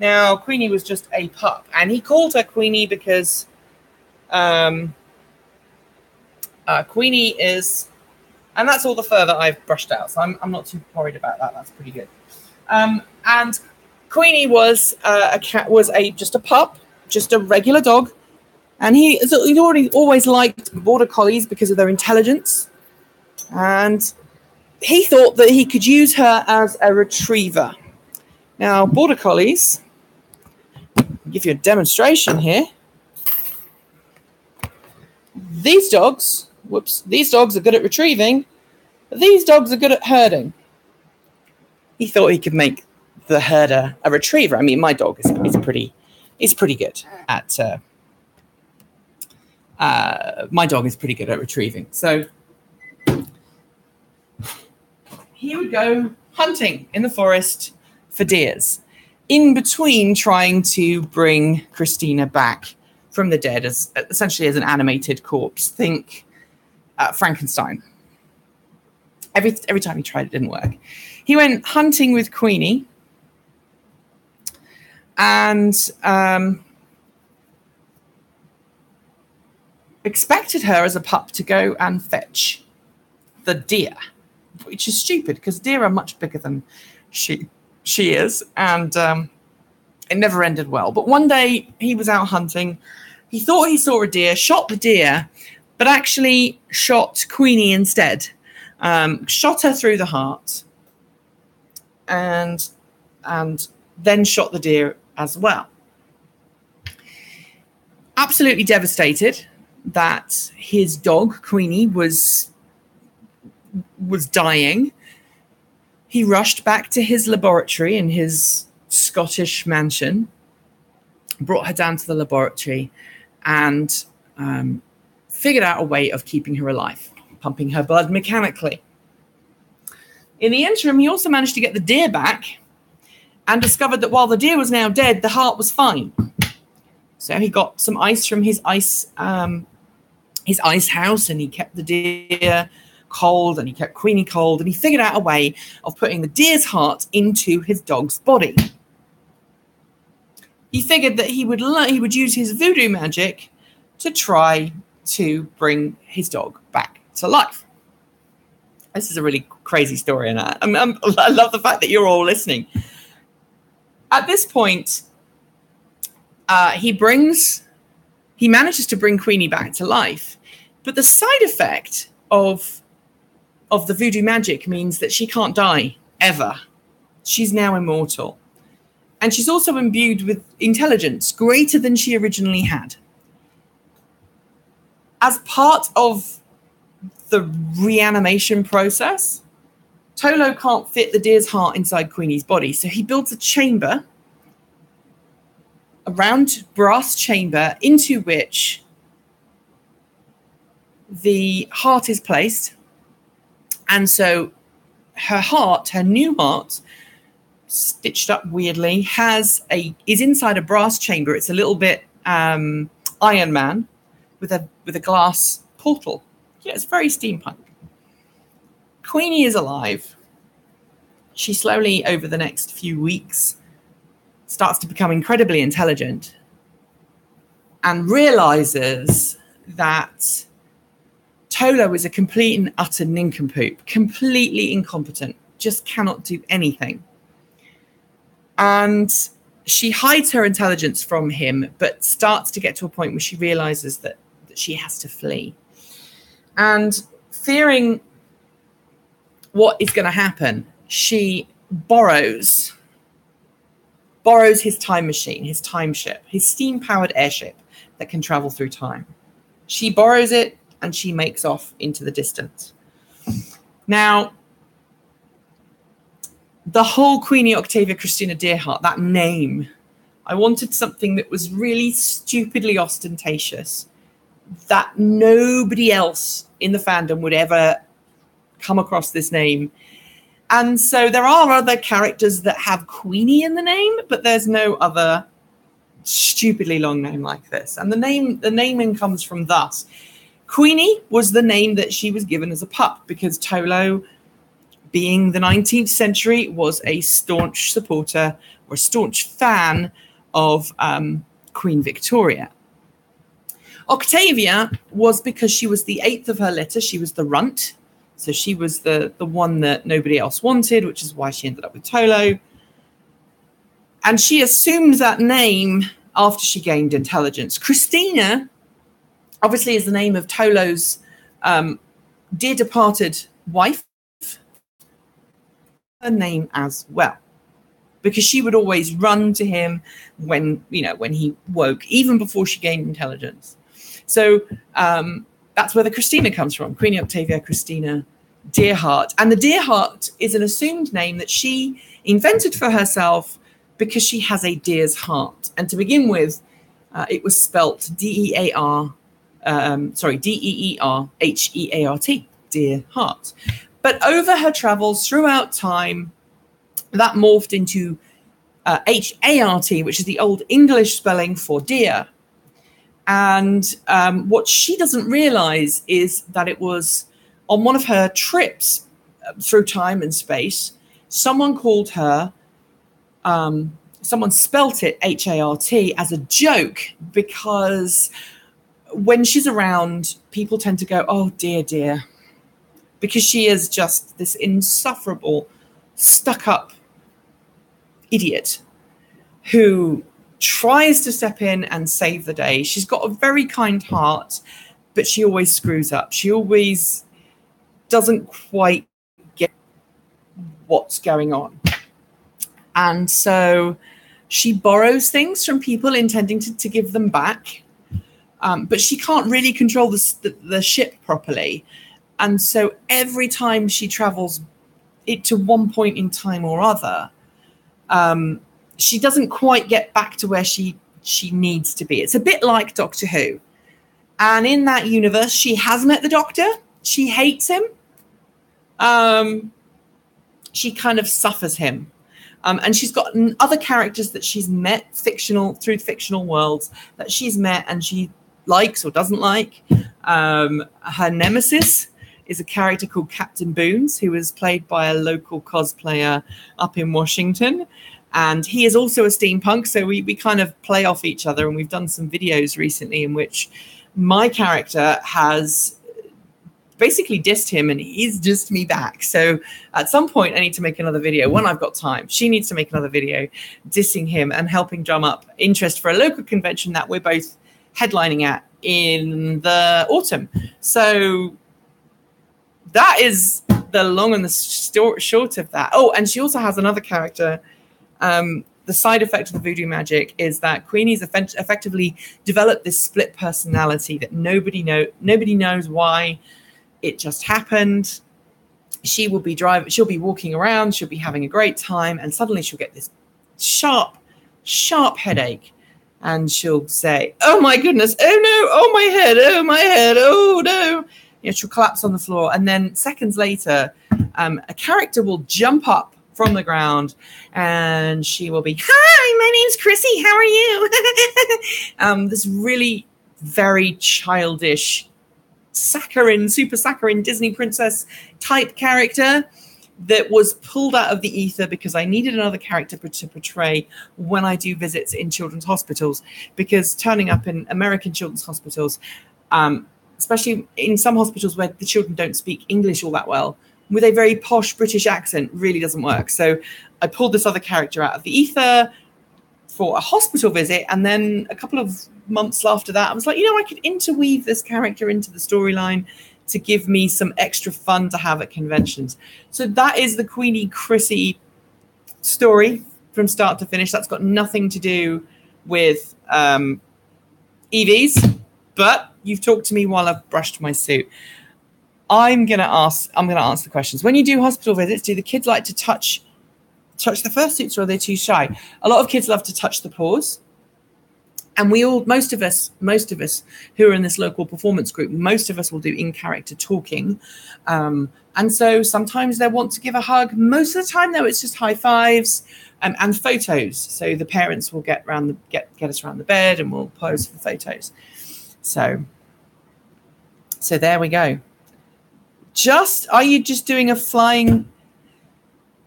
Now, Queenie was just a pup, and he called her Queenie because Queenie is, and that's all the fur that I've brushed out, so I'm not too worried about that. That's pretty good. And Queenie was just a pup, just a regular dog, and he'd always liked border collies because of their intelligence, and he thought that he could use her as a retriever. Now, border collies, I'll give you a demonstration here. These dogs are good at retrieving, but these dogs are good at herding. He thought he could make the herder a retriever. I mean, my dog is pretty good at my dog is pretty good at retrieving. So he would go hunting in the forest for deers, in between trying to bring Christina back from the dead, essentially as an animated corpse. Think Frankenstein. Every time he tried, it didn't work. He went hunting with Queenie, and expected her as a pup to go and fetch the deer, which is stupid because deer are much bigger than she is, and it never ended well. But one day he was out hunting. He thought he saw a deer, shot the deer, but actually shot Queenie instead. Shot her through the heart, and then shot the deer as well. Absolutely devastated that his dog Queenie was dying. He rushed back to his laboratory in his Scottish mansion, brought her down to the laboratory, and figured out a way of keeping her alive, pumping her blood mechanically. In the interim, he also managed to get the deer back and discovered that while the deer was now dead, the heart was fine. So he got some ice from his ice house, and he kept the deer cold, and he kept Queenie cold, and he figured out a way of putting the deer's heart into his dog's body. He figured that he would use his voodoo magic to try to bring his dog back to life. This is a really crazy story, and I love the fact that you're all listening. At this point, he manages to bring Queenie back to life, but the side effect of the voodoo magic means that she can't die ever. She's now immortal. And she's also imbued with intelligence greater than she originally had. As part of the reanimation process, Tolo can't fit the deer's heart inside Queenie's body. So he builds a chamber, a round brass chamber, into which the heart is placed. And so her new heart, stitched up weirdly, is inside a brass chamber. It's a little bit Iron Man with a glass portal. Yeah, it's very steampunk. Queenie is alive. She slowly, over the next few weeks, starts to become incredibly intelligent and realizes that Tolo is a complete and utter nincompoop, completely incompetent, just cannot do anything. And she hides her intelligence from him, but starts to get to a point where she realizes that she has to flee. And fearing what is going to happen, she borrows his time machine, his time ship, his steam-powered airship that can travel through time. She borrows it, and she makes off into the distance. Now, the whole Queenie Octavia Christina Deerheart, that name, I wanted something that was really stupidly ostentatious, that nobody else in the fandom would ever come across this name. And so there are other characters that have Queenie in the name, but there's no other stupidly long name like this. And the naming comes from thus. Queenie was the name that she was given as a pup because Tolo, being the 19th century, was a staunch supporter or a staunch fan of Queen Victoria. Octavia was because she was the 8th of her litter. She was the runt. So she was the one that nobody else wanted, which is why she ended up with Tolo. And she assumed that name after she gained intelligence. Christina, obviously, is the name of Tolo's dear departed wife. Her name as well, because she would always run to him when he woke, even before she gained intelligence. So that's where the Christina comes from, Queenie Octavia Christina Deerheart. And the Deerheart is an assumed name that she invented for herself because she has a deer's heart. And to begin with, it was spelt Deerheart, Deer Heart. But over her travels throughout time, that morphed into Hart, which is the Old English spelling for deer. And what she doesn't realize is that it was on one of her trips through time and space, someone called her, someone spelt it Hart as a joke, because when she's around, people tend to go, oh, dear, because she is just this insufferable, stuck-up idiot who tries to step in and save the day. She's got a very kind heart, but she always screws up. She always doesn't quite get what's going on. And so she borrows things from people intending to give them back, but she can't really control the ship properly. And so every time she travels it to one point in time or other, she doesn't quite get back to where she needs to be. It's a bit like Doctor Who. And in that universe, she has met the Doctor. She hates him. She kind of suffers him. And she's got other characters that she's met through fictional worlds that she's met and she likes or doesn't like. Her nemesis is a character called Captain Boons, who is played by a local cosplayer up in Washington. And he is also a steampunk, so we kind of play off each other. And we've done some videos recently in which my character has basically dissed him and he's dissed me back. So at some point I need to make another video when I've got time. She needs to make another video dissing him and helping drum up interest for a local convention that we're both headlining at in the autumn. So that is the long and the short of that. Oh, and she also has another character. The side effect of the voodoo magic is that Queenie's effectively developed this split personality that nobody knows why. It just happened. She'll be walking around, she'll be having a great time, and suddenly she'll get this sharp headache. And she'll say, "Oh my goodness, oh no, oh my head, oh no." She'll collapse on the floor. And then seconds later, a character will jump up from the ground and she will be, "Hi, my name's Chrissy, how are you?" This really very childish super saccharine Disney princess type character that was pulled out of the ether because I needed another character to portray when I do visits in children's hospitals, because turning up in American children's hospitals, especially in some hospitals where the children don't speak English all that well, with a very posh British accent really doesn't work. So I pulled this other character out of the ether for a hospital visit, and then a couple of months after that I was like, I could interweave this character into the storyline to give me some extra fun to have at conventions. So that is the Queenie Chrissy story from start to finish. That's got nothing to do with EVs, but you've talked to me while I've brushed my suit. I'm gonna answer the questions. When you do hospital visits, do the kids like to touch the fursuits, or are they too shy? A lot of kids love to touch the paws. And most of us who are in this local performance group, most of us will do in-character talking. And so sometimes they want to give a hug. Most of the time, though, it's just high fives and photos. So the parents will get us around the bed and we'll pose for photos. So there we go. Are you just doing a flying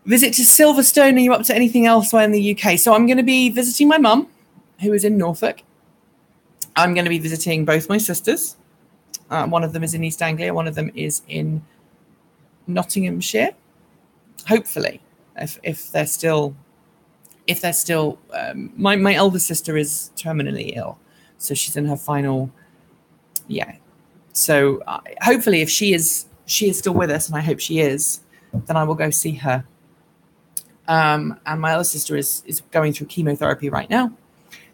visit to Silverstone? Are you up to anything else while in the UK? So I'm going to be visiting my mum, who is in Norfolk. I'm going to be visiting both my sisters. One of them is in East Anglia. One of them is in Nottinghamshire. Hopefully, if they're still, my eldest sister is terminally ill, so she's in her final. Yeah. So hopefully, if she is still with us, and I hope she is, then I will go see her. And my other sister is going through chemotherapy right now.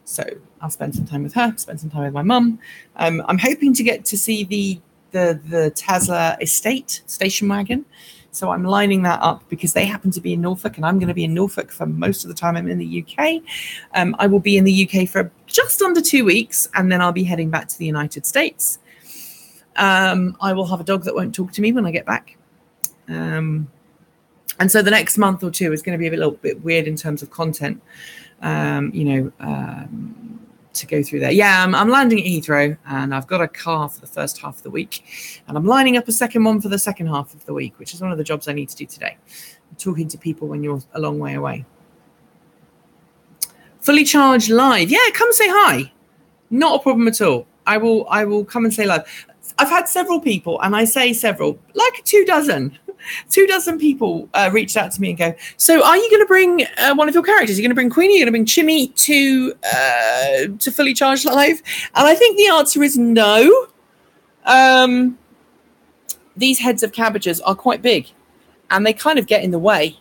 So I'll spend some time with her, spend some time with my mum. I'm hoping to get to see the Tesla estate station wagon. So I'm lining that up because they happen to be in Norfolk, and I'm going to be in Norfolk for most of the time I'm in the UK. I will be in the UK for just under 2 weeks, and then I'll be heading back to the United States. I will have a dog that won't talk to me when I get back. And so the next month or two is going to be a little bit weird in terms of content. To go through there. Yeah, I'm landing at Heathrow, and I've got a car for the first half of the week, and I'm lining up a second one for the second half of the week, which is one of the jobs I need to do today. I'm talking to people when you're a long way away. Fully Charged live. Yeah, come say hi. Not a problem at all. I will come and say live. I've had several people, and I say several, like 24 people reached out to me and go, "So are you going to bring one of your characters? You're going to bring Queenie? You're going to bring Chimmy to Fully Charged Live?" And I think the answer is no. These heads of cabbages are quite big, and they kind of get in the way.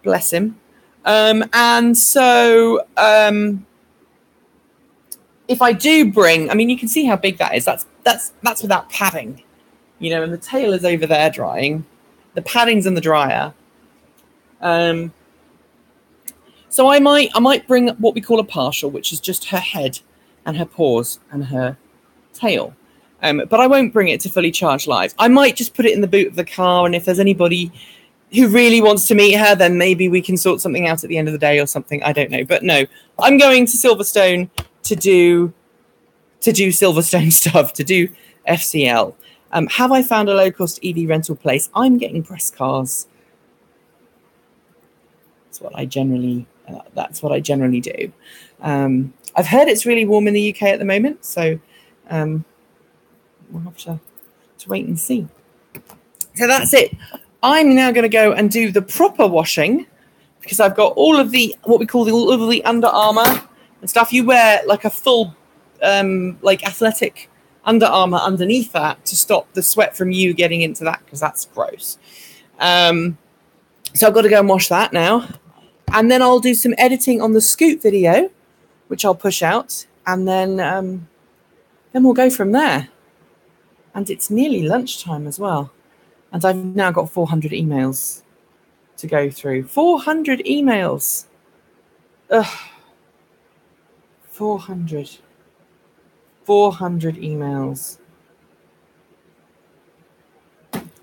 Bless him. And so if I do bring, I mean, you can see how big that is. That's without padding, and the tail is over there drying. The padding's in the dryer. So I might bring what we call a partial, which is just her head and her paws and her tail. But I won't bring it to fully charged live. I might just put it in the boot of the car, and if there's anybody who really wants to meet her, then maybe we can sort something out at the end of the day or something. I don't know. But no, I'm going to Silverstone to do Silverstone stuff, to do FCL. Have I found a low-cost EV rental place? I'm getting press cars. That's what I generally do. I've heard it's really warm in the UK at the moment, so we'll have to wait and see. So that's it. I'm now going to go and do the proper washing, because I've got all of the what we call all of the Under Armour and stuff. You wear like a full like athletic Under Armour underneath that to stop the sweat from you getting into that, because that's gross. So I've got to go and wash that now. And then I'll do some editing on the Scoot video, which I'll push out. And then we'll go from there. And it's nearly lunchtime as well. And I've now got 400 emails to go through. 400 emails. Ugh. 400 emails.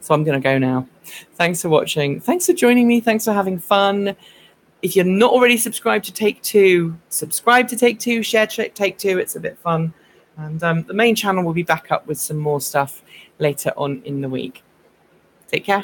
So I'm going to go now. Thanks for watching. Thanks for joining me. Thanks for having fun. If you're not already subscribed to Take Two, subscribe to Take Two, share Take Two. It's a bit fun. And the main channel will be back up with some more stuff later on in the week. Take care.